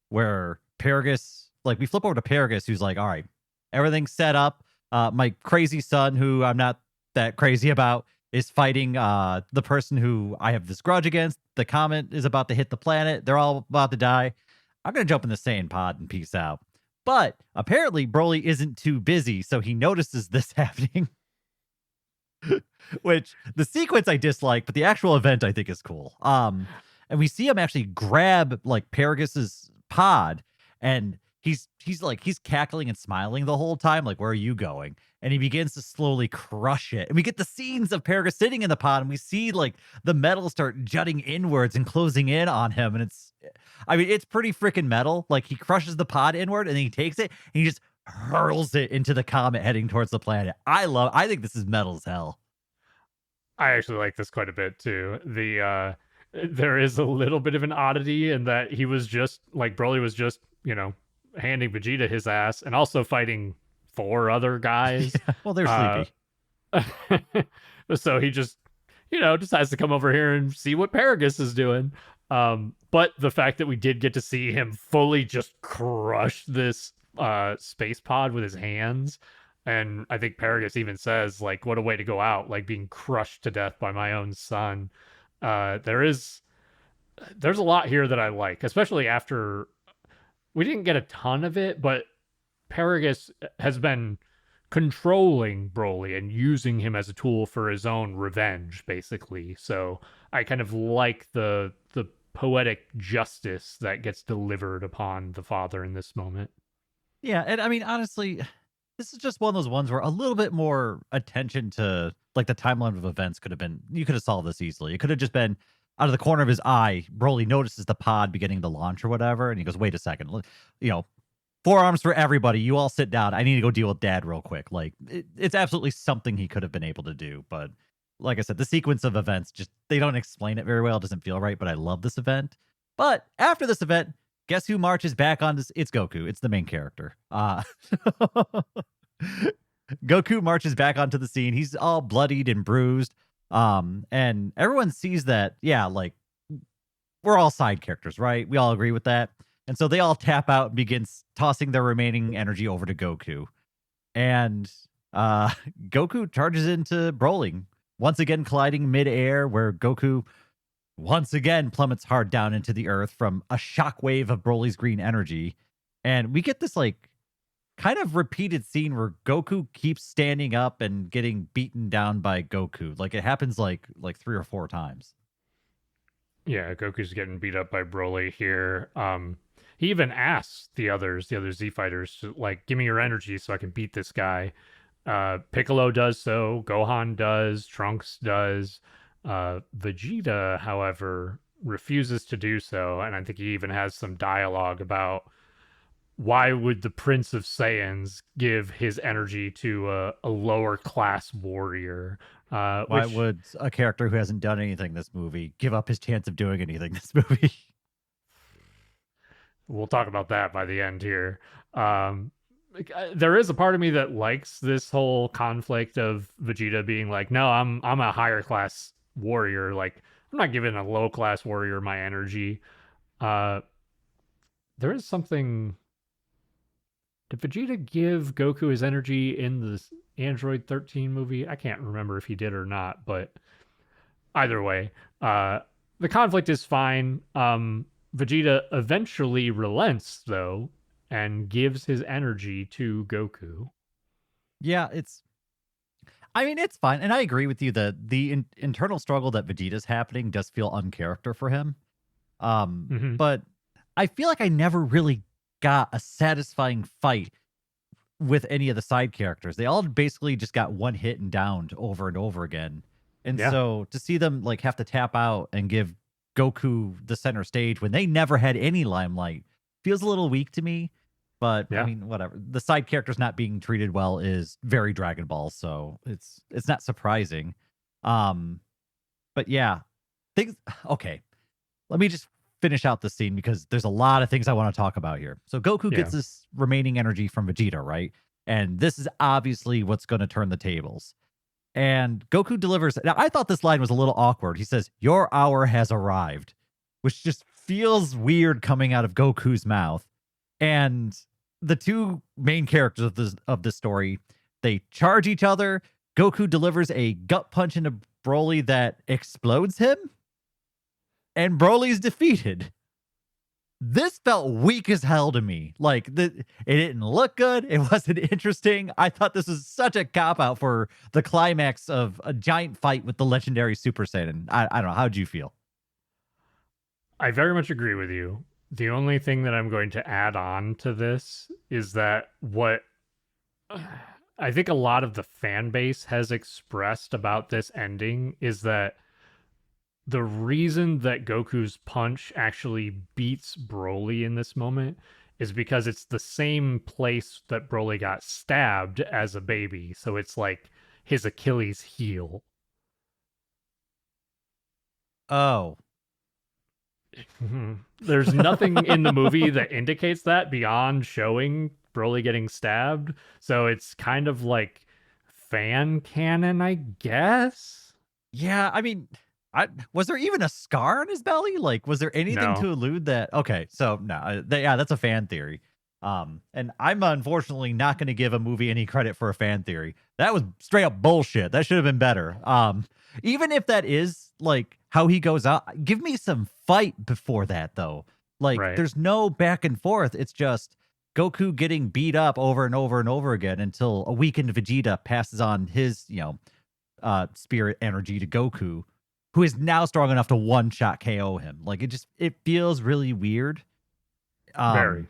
Speaker 1: Where Paragus, like we flip over to Paragus, who's like, all right, everything's set up. My crazy son, who I'm not that crazy about, is fighting the person who I have this grudge against. The comet is about to hit the planet. They're all about to die. I'm going to jump in the Saiyan pod and peace out. But apparently Broly isn't too busy, so he notices this happening. Which the sequence I dislike, but the actual event I think is cool. And we see him actually grab like Paragus's pod, and he's cackling and smiling the whole time, like, where are you going? And he begins to slowly crush it. And we get the scenes of Paragus sitting in the pod, and we see like the metal start jutting inwards and closing in on him. And it's pretty freaking metal. Like he crushes the pod inward and then he takes it and he just hurls it into the comet heading towards the planet. I think this is metal as hell.
Speaker 2: I actually like this quite a bit too. There is a little bit of an oddity in that he was just like Broly was just, handing Vegeta his ass and also fighting 4 other guys.
Speaker 1: Yeah, well, they're sleepy.
Speaker 2: So he just, decides to come over here and see what Paragus is doing. But the fact that we did get to see him fully just crush this space pod with his hands, and I think Paragus even says, like, what a way to go out, like being crushed to death by my own son. There's a lot here that I like, especially after we didn't get a ton of it, but Paragus has been controlling Broly and using him as a tool for his own revenge, basically. So I kind of like the poetic justice that gets delivered upon the father in this moment.
Speaker 1: Yeah, and I mean, honestly, this is just one of those ones where a little bit more attention to like the timeline of events could have been. You could have solved this easily. It could have just been out of the corner of his eye. Broly notices the pod beginning to launch or whatever, and he goes, "Wait a second, you know, forearms for everybody. You all sit down. I need to go deal with Dad real quick." Like it's absolutely something he could have been able to do, but like I said, the sequence of events just they don't explain it very well. It doesn't feel right, but I love this event. But after this event, guess who marches back on this? It's Goku. It's the main character. Goku marches back onto the scene. He's all bloodied and bruised. And everyone sees that, yeah, like we're all side characters, right? We all agree with that. And so they all tap out and begins tossing their remaining energy over to Goku. And Goku charges into Broly, once again colliding midair, where Goku once again plummets hard down into the earth from a shockwave of Broly's green energy. And we get this like kind of repeated scene where Goku keeps standing up and getting beaten down by Goku. Like it happens like 3 or 4 times.
Speaker 2: Yeah, Goku's getting beat up by Broly here. He even asks the other Z fighters to like, give me your energy so I can beat this guy. Piccolo does so, Gohan does, Trunks does. Vegeta, however, refuses to do so, and I think he even has some dialogue about why would the Prince of Saiyans give his energy to a lower class warrior?
Speaker 1: Why would a character who hasn't done anything this movie give up his chance of doing anything this movie?
Speaker 2: We'll talk about that by the end here. There is a part of me that likes this whole conflict of Vegeta being like, "No, I'm a higher class warrior. Like, I'm not giving a low class warrior my energy." There is something. Did Vegeta give Goku his energy in the Android 13 movie? I can't remember if he did or not, but either way, the conflict is fine. Vegeta eventually relents, though, and gives his energy to Goku.
Speaker 1: Yeah, it's fine. And I agree with you that the internal struggle that Vegeta's happening does feel uncharacter for him. But I feel like I never really got a satisfying fight with any of the side characters. They all basically just got one hit and downed over and over again. And so to see them like have to tap out and give Goku the center stage when they never had any limelight feels a little weak to me. But I mean, whatever. The side characters not being treated well is very Dragon Ball, so it's not surprising. But yeah, things. Okay, let me just finish out the scene because there's a lot of things I want to talk about here. So Goku gets this remaining energy from Vegeta, right? And this is obviously what's going to turn the tables. And Goku delivers. Now, I thought this line was a little awkward. He says, "Your hour has arrived," which just feels weird coming out of Goku's mouth. And the two main characters of this story, they charge each other. Goku delivers a gut punch into Broly that explodes him, and Broly's defeated. This felt weak as hell to me. Like it didn't look good. It wasn't interesting. I thought this was such a cop out for the climax of a giant fight with the legendary Super Saiyan. I don't know. How'd you feel?
Speaker 2: I very much agree with you. The only thing that I'm going to add on to this is that what I think a lot of the fan base has expressed about this ending is that the reason that Goku's punch actually beats Broly in this moment is because it's the same place that Broly got stabbed as a baby. So it's like his Achilles heel.
Speaker 1: Oh.
Speaker 2: There's nothing in the movie that indicates that beyond showing Broly getting stabbed. So it's kind of like fan canon, I guess.
Speaker 1: Yeah, I mean, Was there even a scar on his belly? Like, was there anything
Speaker 2: No.
Speaker 1: to allude that? Okay, so no, yeah, that's a fan theory. And I'm unfortunately not going to give a movie any credit for a fan theory. That was straight up bullshit. That should have been better. Even if that is like how he goes out, give me some fight before that though. Like,
Speaker 2: Right.
Speaker 1: there's no back and forth. It's just Goku getting beat up over and over and over again until a weakened Vegeta passes on his, spirit energy to Goku, who is now strong enough to one shot KO him. Like, it feels really weird.
Speaker 2: Very.
Speaker 1: Um,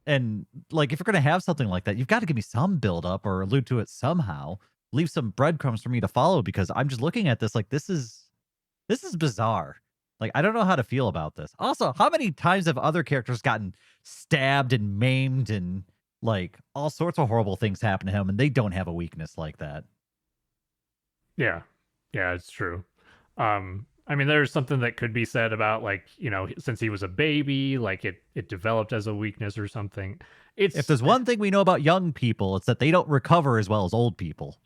Speaker 1: and like if you're gonna have something like that, you've got to give me some build up or allude to it somehow. Leave some breadcrumbs for me to follow because I'm just looking at this like this is bizarre. Like, I don't know how to feel about this. Also, how many times have other characters gotten stabbed and maimed and like all sorts of horrible things happen to him and they don't have a weakness like that?
Speaker 2: Yeah. Yeah, it's true. I mean, there's something that could be said about like, since he was a baby, like it developed as a weakness or something.
Speaker 1: If
Speaker 2: It's
Speaker 1: there's one thing we know about young people, it's that they don't recover as well as old people.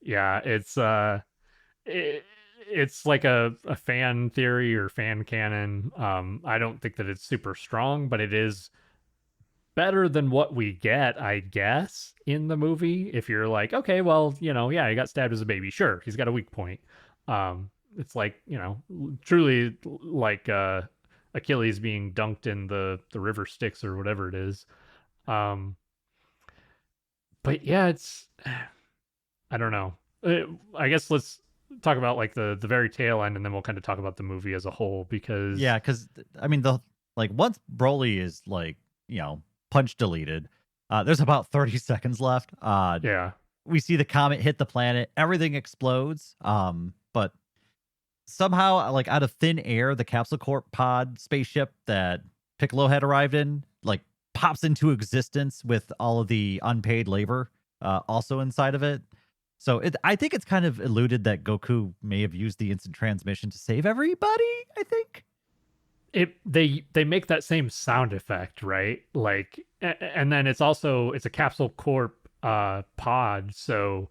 Speaker 2: yeah, it, it's like a fan theory or fan canon. I don't think that it's super strong, but it is better than what we get, I guess, in the movie. If you're like, okay, well, yeah, he got stabbed as a baby. Sure, he's got a weak point. It's like, truly like Achilles being dunked in the river Styx or whatever it is. Um, but yeah, it's I don't know. I guess let's talk about like the very tail end, and then we'll kind of talk about the movie as a whole because
Speaker 1: Yeah, because I mean the like once Broly is like, punch deleted, there's about 30 seconds left.
Speaker 2: yeah,
Speaker 1: We see the comet hit the planet, everything explodes. But somehow, like out of thin air, the Capsule Corp pod spaceship that Piccolo had arrived in, like pops into existence with all of the unpaid labor also inside of it. So I think it's kind of alluded that Goku may have used the instant transmission to save everybody. I think.
Speaker 2: they make that same sound effect, right? Like, and then it's a Capsule Corp pod, so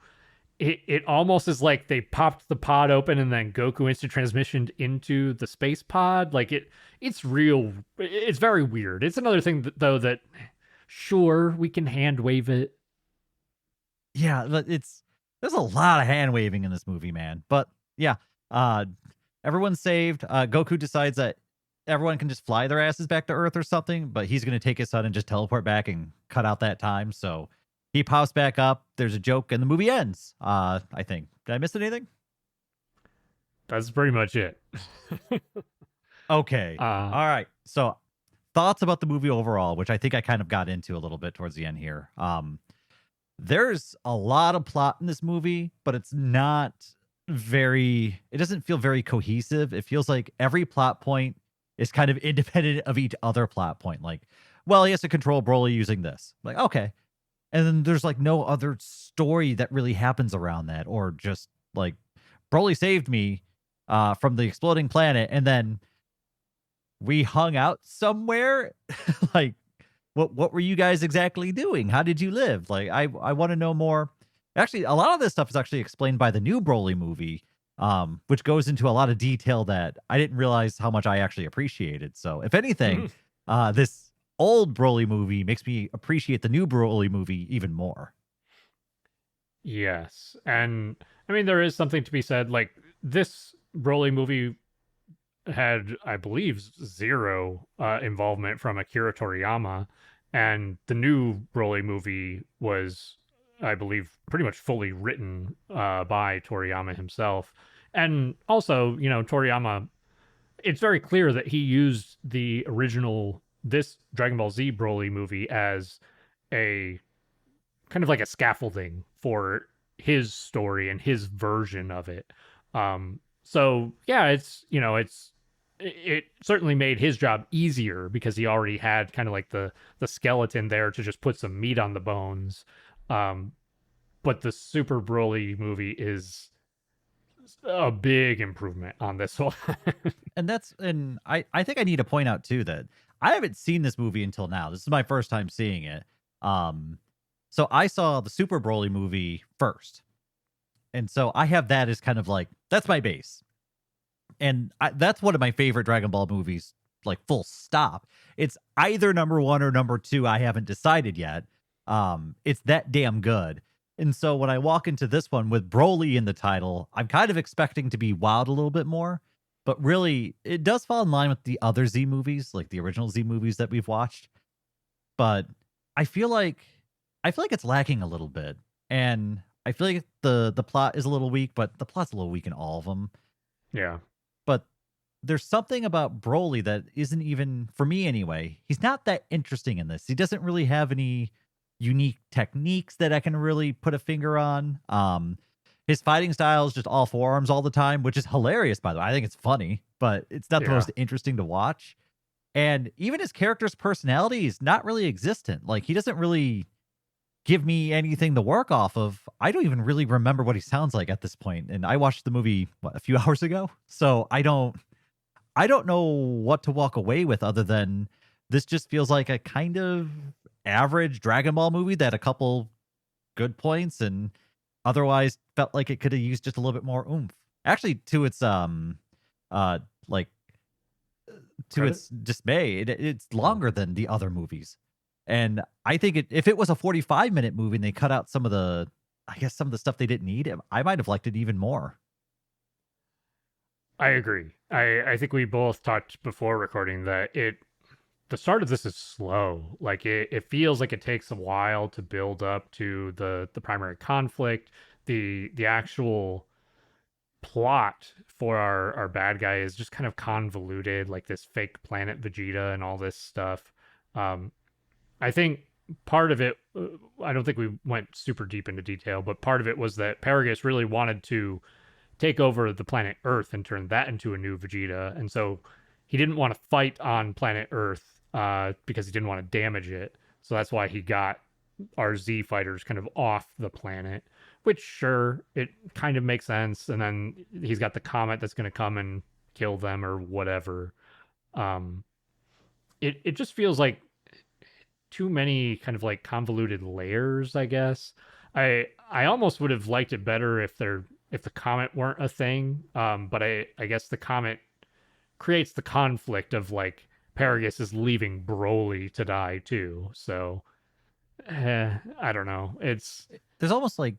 Speaker 2: it almost is like they popped the pod open and then Goku instant transmissioned into the space pod. Like it's very weird. It's another thing though that sure we can hand wave it.
Speaker 1: Yeah, but there's a lot of hand waving in this movie, man. But yeah, uh, everyone's saved. Goku decides that everyone can just fly their asses back to Earth or something, but he's going to take his son and just teleport back and cut out that time. So he pops back up. There's a joke, and the movie ends. I think. Did I miss anything?
Speaker 2: That's pretty much it.
Speaker 1: Okay.
Speaker 2: uh
Speaker 1: All right. So thoughts about the movie overall, which I think I kind of got into a little bit towards the end here. There's a lot of plot in this movie, but it's not it doesn't feel very cohesive. It feels like every plot point is kind of independent of each other plot point. Like, well, he has to control Broly using this. Like, okay. And then there's like no other story that really happens around that, or just like Broly saved me from the exploding planet, and then we hung out somewhere. Like, what were you guys exactly doing? How did you live? Like, I want to know more. Actually, a lot of this stuff is actually explained by the new Broly movie, which goes into a lot of detail that I didn't realize how much I actually appreciated. So, if anything, this old Broly movie makes me appreciate the new Broly movie even more.
Speaker 2: Yes. And I mean, there is something to be said. Like, this Broly movie had, I believe, zero involvement from Akira Toriyama. And the new Broly movie was, I believe, pretty much fully written by Toriyama himself. And also, Toriyama, it's very clear that he used the original, this Dragon Ball Z Broly movie as a kind of like a scaffolding for his story and his version of it. So yeah, it certainly made his job easier because he already had kind of like the skeleton there to just put some meat on the bones. But the Super Broly movie is a big improvement on this one.
Speaker 1: And I think I need to point out too that I haven't seen this movie until now. This is my first time seeing it. So I saw the Super Broly movie first. And so I have that as kind of like that's my base. And that's one of my favorite Dragon Ball movies, like full stop. It's either number one or number two. I haven't decided yet. It's that damn good. And so when I walk into this one with Broly in the title, I'm kind of expecting to be wowed a little bit more. But really, it does fall in line with the other Z movies, like the original Z movies that we've watched. But I feel like it's lacking a little bit. And I feel like the plot is a little weak, but the plot's a little weak in all of them.
Speaker 2: Yeah.
Speaker 1: But there's something about Broly that isn't even for me anyway. He's not that interesting in this. He doesn't really have any unique techniques that I can really put a finger on. His fighting style is just all forearms all the time, which is hilarious, by the way. I think it's funny, but it's not the
Speaker 2: Yeah.
Speaker 1: most interesting to watch. And even his character's personality is not really existent. Like he doesn't really give me anything to work off of. I don't even really remember what he sounds like at this point. And I watched the movie a few hours ago. So I don't know what to walk away with other than this just feels like a kind of average Dragon Ball movie that had a couple good points and otherwise felt like it could have used just a little bit more oomph. Actually, to its like to
Speaker 2: Credit?
Speaker 1: its dismay, it's longer than the other movies. And I think if it was a 45-minute movie and they cut out some of the stuff they didn't need, I might have liked it even more.
Speaker 2: I agree. I think we both talked before recording that the start of this is slow. Like it feels like it takes a while to build up to the primary conflict. The actual plot for our bad guy is just kind of convoluted, like this fake planet Vegeta and all this stuff. I think part of it, I don't think we went super deep into detail, but part of it was that Paragus really wanted to take over the planet Earth and turn that into a new Vegeta. And so he didn't want to fight on planet Earth because he didn't want to damage it. So that's why he got our Z fighters kind of off the planet, which sure, it kind of makes sense. And then he's got the comet that's going to come and kill them or whatever. It just feels like too many kind of like convoluted layers, I guess. I almost would have liked it better if the comet weren't a thing. But I guess the comet creates the conflict of like Paragus is leaving Broly to die too. So I don't know.
Speaker 1: There's almost like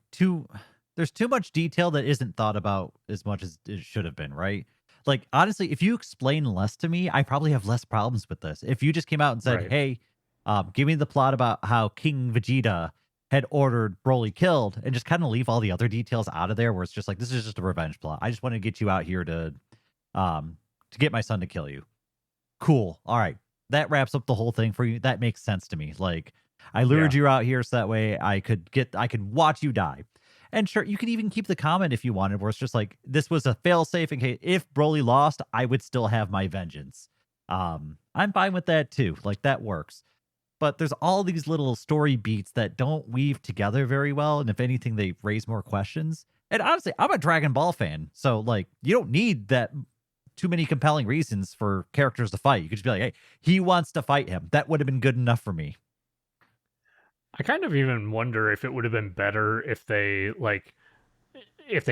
Speaker 1: there's too much detail that isn't thought about as much as it should have been, right? Like honestly, if you explain less to me, I probably have less problems with this. If you just came out and said,
Speaker 2: right.
Speaker 1: "Hey, give me the plot about how King Vegeta had ordered Broly killed," and just kind of leave all the other details out of there, where it's just like this is just a revenge plot. I just want to get you out here to get my son to kill you. Cool. All right, that wraps up the whole thing for you. That makes sense to me. Like I lured you out here so that way I could watch you die. And sure, you could even keep the comment if you wanted, where it's just like this was a failsafe in case if Broly lost, I would still have my vengeance. I'm fine with that too. Like that works. But there's all these little story beats that don't weave together very well, and if anything, they raise more questions. And honestly, I'm a Dragon Ball fan, so like you don't need that too many compelling reasons for characters to fight. You could just be like, hey, he wants to fight him. That would have been good enough for me.
Speaker 2: I kind of even wonder if it would have been better if they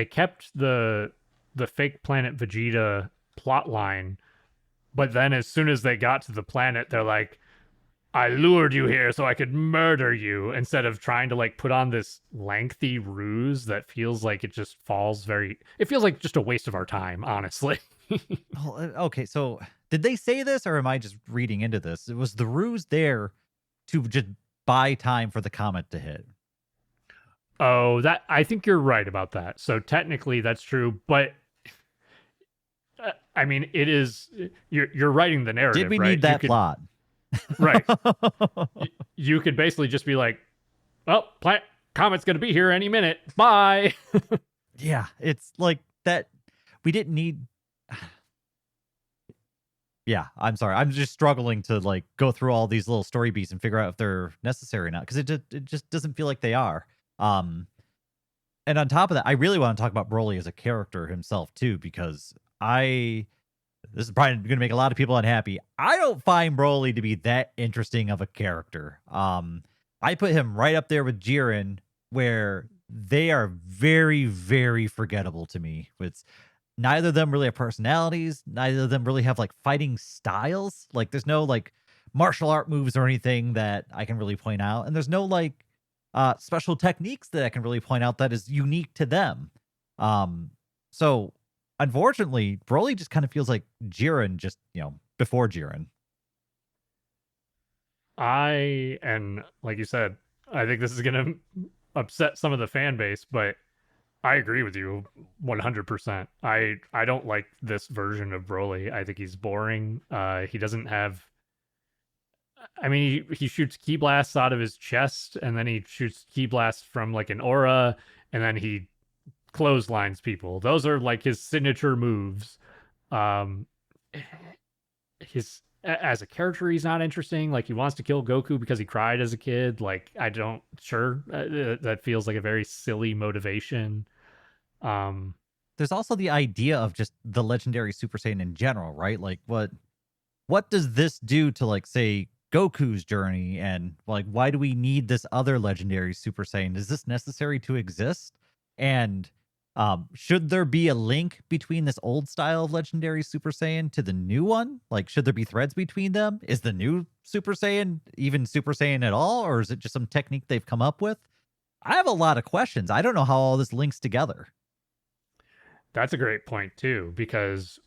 Speaker 2: kept the fake planet Vegeta plot line, but then as soon as they got to the planet, they're like, I lured you here so I could murder you, instead of trying to like put on this lengthy ruse that feels like it just it feels like just a waste of our time, honestly.
Speaker 1: Okay, so did they say this or am I just reading into this? It was the ruse there to just buy time for the comet to hit.
Speaker 2: Oh, that I think you're right about that. So technically that's true, but I mean, it is you're writing the narrative.
Speaker 1: Did we
Speaker 2: right?
Speaker 1: need that plot?
Speaker 2: Right. You could basically just be like, "Oh, comet's gonna be here any minute. Bye."
Speaker 1: Yeah, it's like that. We didn't need. Yeah, I'm sorry. I'm just struggling to like go through all these little story beats and figure out if they're necessary or not, because it just doesn't feel like they are. And on top of that, I really want to talk about Broly as a character himself too, because this is probably going to make a lot of people unhappy. I don't find Broly to be that interesting of a character. I put him right up there with Jiren, where they are very, very forgettable to me. It's neither of them really have personalities. Neither of them really have like fighting styles. Like there's no like martial art moves or anything that I can really point out. And there's no like special techniques that I can really point out that is unique to them. So unfortunately, Broly just kind of feels like Jiren just, before Jiren.
Speaker 2: And like you said, I think this is gonna upset some of the fan base, but I agree with you 100%. I don't like this version of Broly. I think he's boring. He doesn't have. I mean, he shoots ki blasts out of his chest, and then he shoots ki blasts from like an aura, and then he clotheslines people. Those are like his signature moves. Um, his as a character, he's not interesting. Like he wants to kill Goku because he cried as a kid. Like I don't sure that feels like a very silly motivation. Um,
Speaker 1: There's also the idea of just the legendary Super Saiyan in general, right? Like what does this do to like say Goku's journey and like why do we need this other legendary Super Saiyan? Is this necessary to exist? And should there be a link between this old style of legendary Super Saiyan to the new one? Like should there be threads between them? Is the new Super Saiyan even Super Saiyan at all, or is it just some technique they've come up with? I have a lot of questions. I don't know how all this links together.
Speaker 2: that's a great point too, because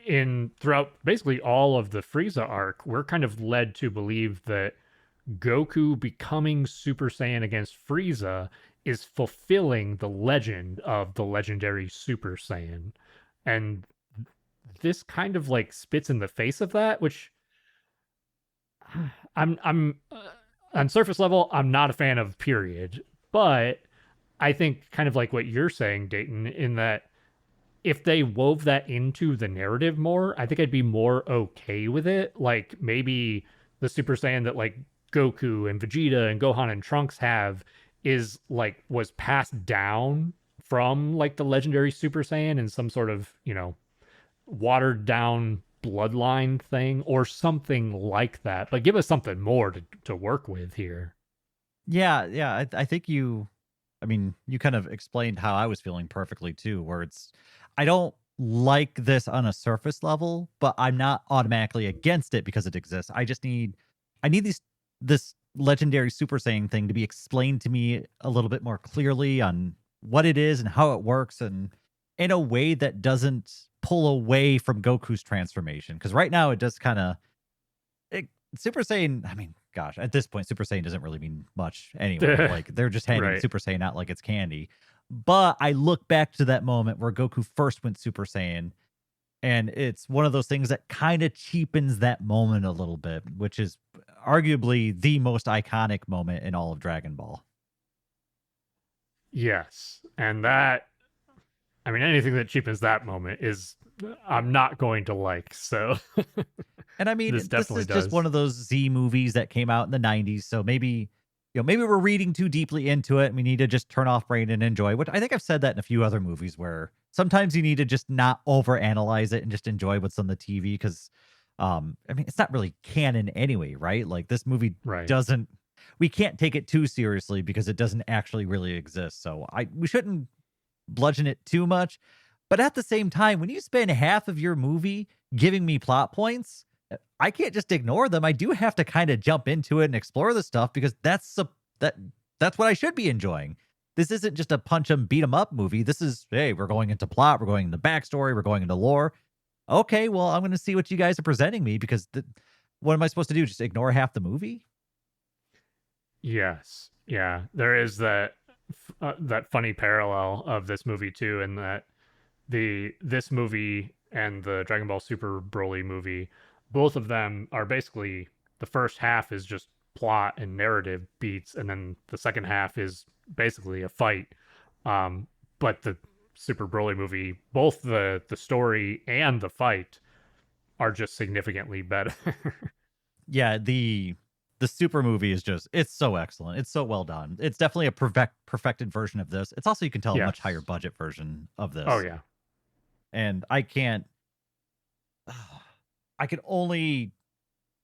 Speaker 2: in throughout basically all of the Frieza arc, we're kind of led to believe that Goku becoming Super Saiyan against Frieza is fulfilling the legend of the legendary Super Saiyan. And this kind of like spits in the face of that, which I'm on surface level, I'm not a fan of, period. But I think kind of like what you're saying, Dayton, in that if they wove that into the narrative more, I think I'd be more okay with it. Like maybe the Super Saiyan that like Goku and Vegeta and Gohan and Trunks have is like was passed down from like the legendary Super Saiyan in some sort of, watered down bloodline thing or something like that. But give us something more to work with here.
Speaker 1: Yeah, yeah. I think I mean, you kind of explained how I was feeling perfectly too, where I don't like this on a surface level, but I'm not automatically against it because it exists. I need this legendary Super Saiyan thing to be explained to me a little bit more clearly on what it is and how it works and in a way that doesn't pull away from Goku's transformation. Because right now it does kind of Super Saiyan, I mean, gosh, at this point, Super Saiyan doesn't really mean much anyway. Like they're just handing
Speaker 2: Right.
Speaker 1: Super Saiyan out like it's candy. But I look back to that moment where Goku first went Super Saiyan, and it's one of those things that kind of cheapens that moment a little bit, which is arguably the most iconic moment in all of Dragon Ball.
Speaker 2: Yes. And that, I mean, anything that cheapens that moment is I'm not going to like. So
Speaker 1: And I mean,
Speaker 2: this
Speaker 1: this
Speaker 2: definitely
Speaker 1: is just one
Speaker 2: does.
Speaker 1: of those Z movies that came out in the 90s. So maybe, maybe we're reading too deeply into it and we need to just turn off brain and enjoy, which I think I've said that in a few other movies where sometimes you need to just not overanalyze it and just enjoy what's on the TV. Cause, I mean, it's not really canon anyway, right? Like this movie
Speaker 2: Right.
Speaker 1: doesn't, we can't take it too seriously because it doesn't actually really exist. So we shouldn't bludgeon it too much. But at the same time, when you spend half of your movie giving me plot points, I can't just ignore them. I do have to kind of jump into it and explore the stuff because that's what I should be enjoying. This isn't just a punch 'em beat 'em up movie. This is, hey, we're going into plot, we're going into backstory, we're going into lore. Okay, well, I'm going to see what you guys are presenting me because what am I supposed to do? Just ignore half the movie?
Speaker 2: Yes. Yeah. There is that funny parallel of this movie too, in that this movie and the Dragon Ball Super Broly movie, both of them are basically the first half is just plot and narrative beats, and then the second half is basically a fight. But the Super Broly movie, both the story and the fight are just significantly better.
Speaker 1: Yeah, the super movie is just it's so excellent. It's so well done. It's definitely a perfected version of this. It's also you can tell a much higher
Speaker 2: Yes.
Speaker 1: budget version of
Speaker 2: Oh
Speaker 1: this.
Speaker 2: yeah.
Speaker 1: And I can't I can only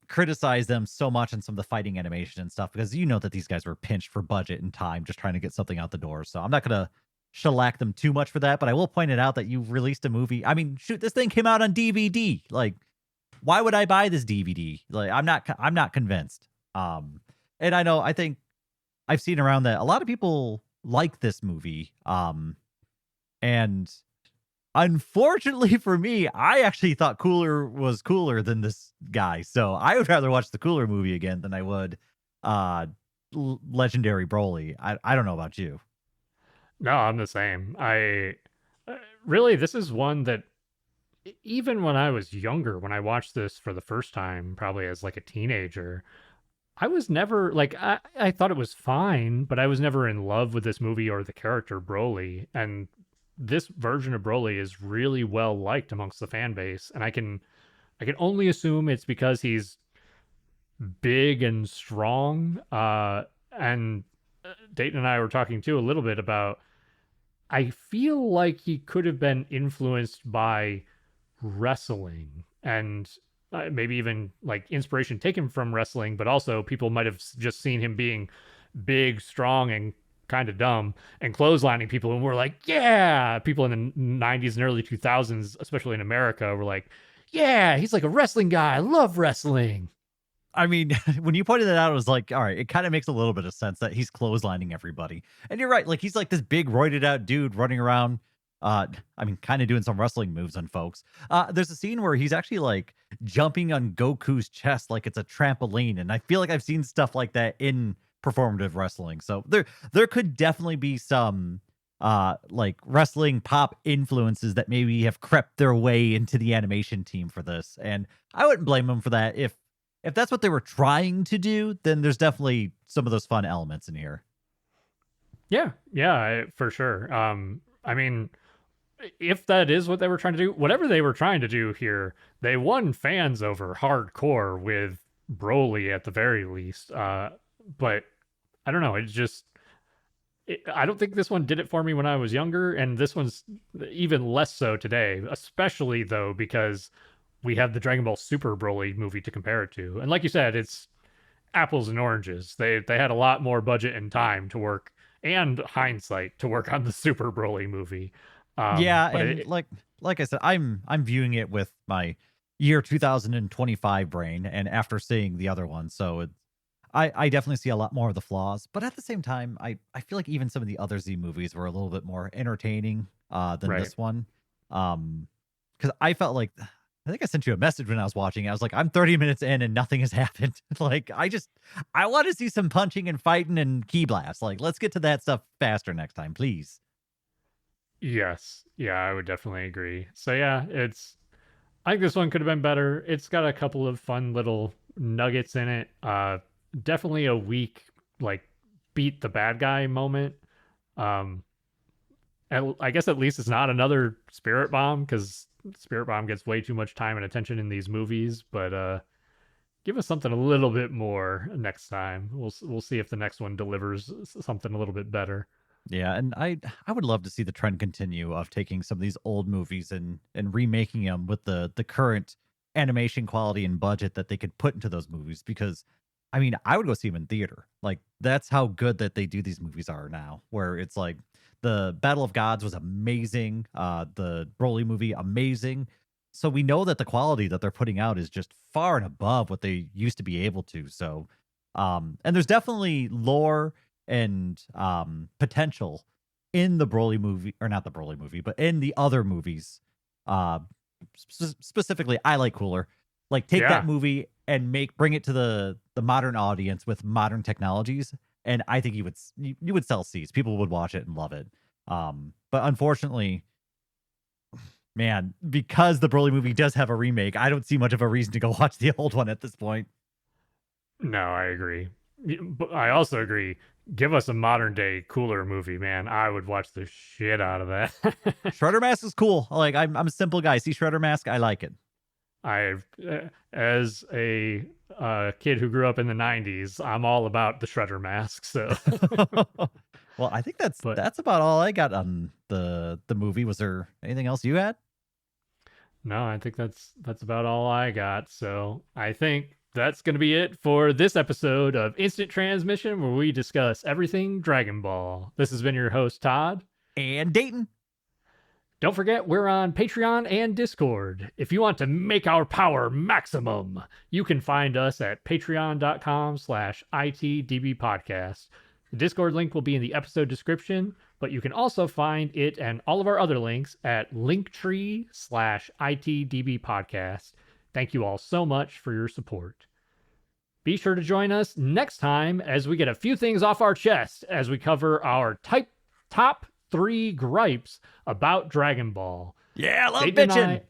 Speaker 1: criticize them so much on some of the fighting animation and stuff because you know that these guys were pinched for budget and time just trying to get something out the door. So I'm not gonna shellac them too much for that, but I will point it out that you released a movie. I mean, shoot, this thing came out on DVD. Like, why would I buy this DVD? Like, I'm not convinced. And I think I've seen around that a lot of people like this movie. And unfortunately for me, I actually thought Cooler was cooler than this guy. So I would rather watch the Cooler movie again than I would uh Legendary Broly. I don't know about you.
Speaker 2: No, I'm the same. I really, this is one that even when I was younger, when I watched this for the first time, probably as like a teenager, I was never like I thought it was fine, but I was never in love with this movie or the character Broly. And this version of Broly is really well liked amongst the fan base, and I can only assume it's because he's big and strong. And Dayton and I were talking too a little bit about. I feel like he could have been influenced by wrestling and maybe even like inspiration taken from wrestling, but also people might have just seen him being big, strong, and kind of dumb and clotheslining people. And we're like, yeah, people in the 90s and early 2000s, especially in America, were like, yeah, he's like a wrestling guy. I love wrestling.
Speaker 1: I mean, when you pointed that out, it was like, all right, it kind of makes a little bit of sense that he's clotheslining everybody. And you're right, like he's like this big roided out dude running around. I mean, kind of doing some wrestling moves on folks. There's a scene where he's actually like jumping on Goku's chest like it's a trampoline, and I feel like I've seen stuff like that in performative wrestling. So there could definitely be some like wrestling pop influences that maybe have crept their way into the animation team for this. And I wouldn't blame them for that. If that's what they were trying to do, then there's definitely some of those fun elements in here.
Speaker 2: Yeah, yeah, for sure. I mean, if that is what they were trying to do, whatever they were trying to do here, they won fans over hardcore with Broly at the very least. But I don't know. I don't think this one did it for me when I was younger, and this one's even less so today, especially though, because we have the Dragon Ball Super Broly movie to compare it to. And like you said, it's apples and oranges. They had a lot more budget and time to work and hindsight to work on the Super Broly movie.
Speaker 1: Yeah,
Speaker 2: But
Speaker 1: and like I said, I'm viewing it with my year 2025 brain, and after seeing the other one, so I definitely see a lot more of the flaws. But at the same time, I feel like even some of the other Z movies were a little bit more entertaining than
Speaker 2: right.
Speaker 1: this one. Because I felt like I think I sent you a message when I was watching it. I was like, I'm 30 minutes in and nothing has happened. Like I want to see some punching and fighting and key blasts. Like let's get to that stuff faster next time, please.
Speaker 2: Yes. Yeah, I would definitely agree. So yeah, I think this one could have been better. It's got a couple of fun little nuggets in it. Definitely a weak like beat the bad guy moment. Um I guess at least it's not another Spirit Bomb, because Spirit Bomb gets way too much time and attention in these movies. But give us something a little bit more next time. We'll see if the next one delivers something a little bit better.
Speaker 1: Yeah, and I would love to see the trend continue of taking some of these old movies and remaking them with the current animation quality and budget that they could put into those movies because I mean, I would go see them in theater. Like that's how good that they do these movies are now, where it's like the Battle of Gods was amazing, the Broly movie amazing. So we know that the quality that they're putting out is just far and above what they used to be able to. So and there's definitely lore and potential in the Broly movie, or not the Broly movie, but in the other movies. Uh, Specifically, I like Cooler. Like take
Speaker 2: Yeah.
Speaker 1: that movie and bring it to the modern audience with modern technologies, and I think you would sell seats. People would watch it and love it. But unfortunately, man, because the Broly movie does have a remake, I don't see much of a reason to go watch the old one at this point.
Speaker 2: No, I agree. But I also agree. Give us a modern day Cooler movie, man. I would watch the shit out of that.
Speaker 1: Shredder Mask is cool. Like I'm a simple guy. See Shredder Mask, I like it.
Speaker 2: I've as a kid who grew up in the '90s, I'm all about the Shredder mask. So,
Speaker 1: Well, I think
Speaker 2: but
Speaker 1: that's about all I got on the movie. Was there anything else you had?
Speaker 2: no, I think that's about all I got. So I think that's going to be it for this episode of Instant Transmission, where we discuss everything Dragon Ball. This has been your host, Todd.
Speaker 1: And Dayton.
Speaker 2: Don't forget, we're on Patreon and Discord. If you want to make our power maximum, you can find us at patreon.com/ITDBpodcast. The Discord link will be in the episode description, but you can also find it and all of our other links at linktree/ITDBpodcast. Thank you all so much for your support. Be sure to join us next time as we get a few things off our chest as we cover our top 3 gripes about Dragon Ball.
Speaker 1: Yeah, I love bitching.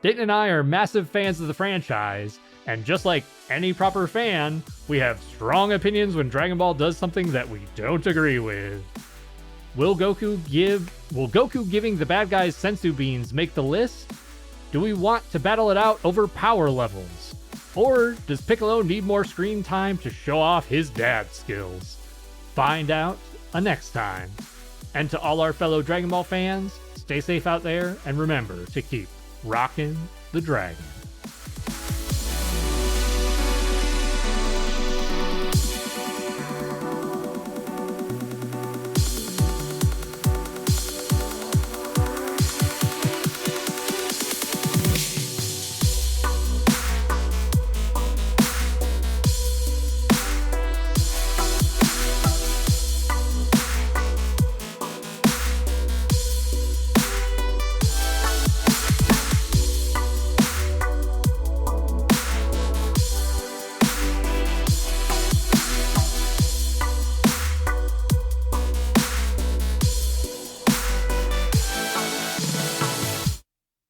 Speaker 2: Dayton and I are massive fans of the franchise, and just like any proper fan, we have strong opinions when Dragon Ball does something that we don't agree with. Will Goku giving the bad guys senzu beans make the list? Do we want to battle it out over power levels? Or does Piccolo need more screen time to show off his dad skills? Find out next time. And to all our fellow Dragon Ball fans, stay safe out there, and remember to keep rocking the dragon.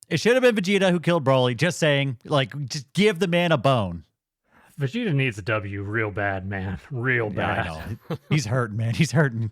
Speaker 1: It should have been Vegeta who killed Broly. Just saying, like, just give the man a bone.
Speaker 2: Vegeta needs a W real bad, man. Real bad.
Speaker 1: Yeah, I know. He's hurting, man. He's hurting.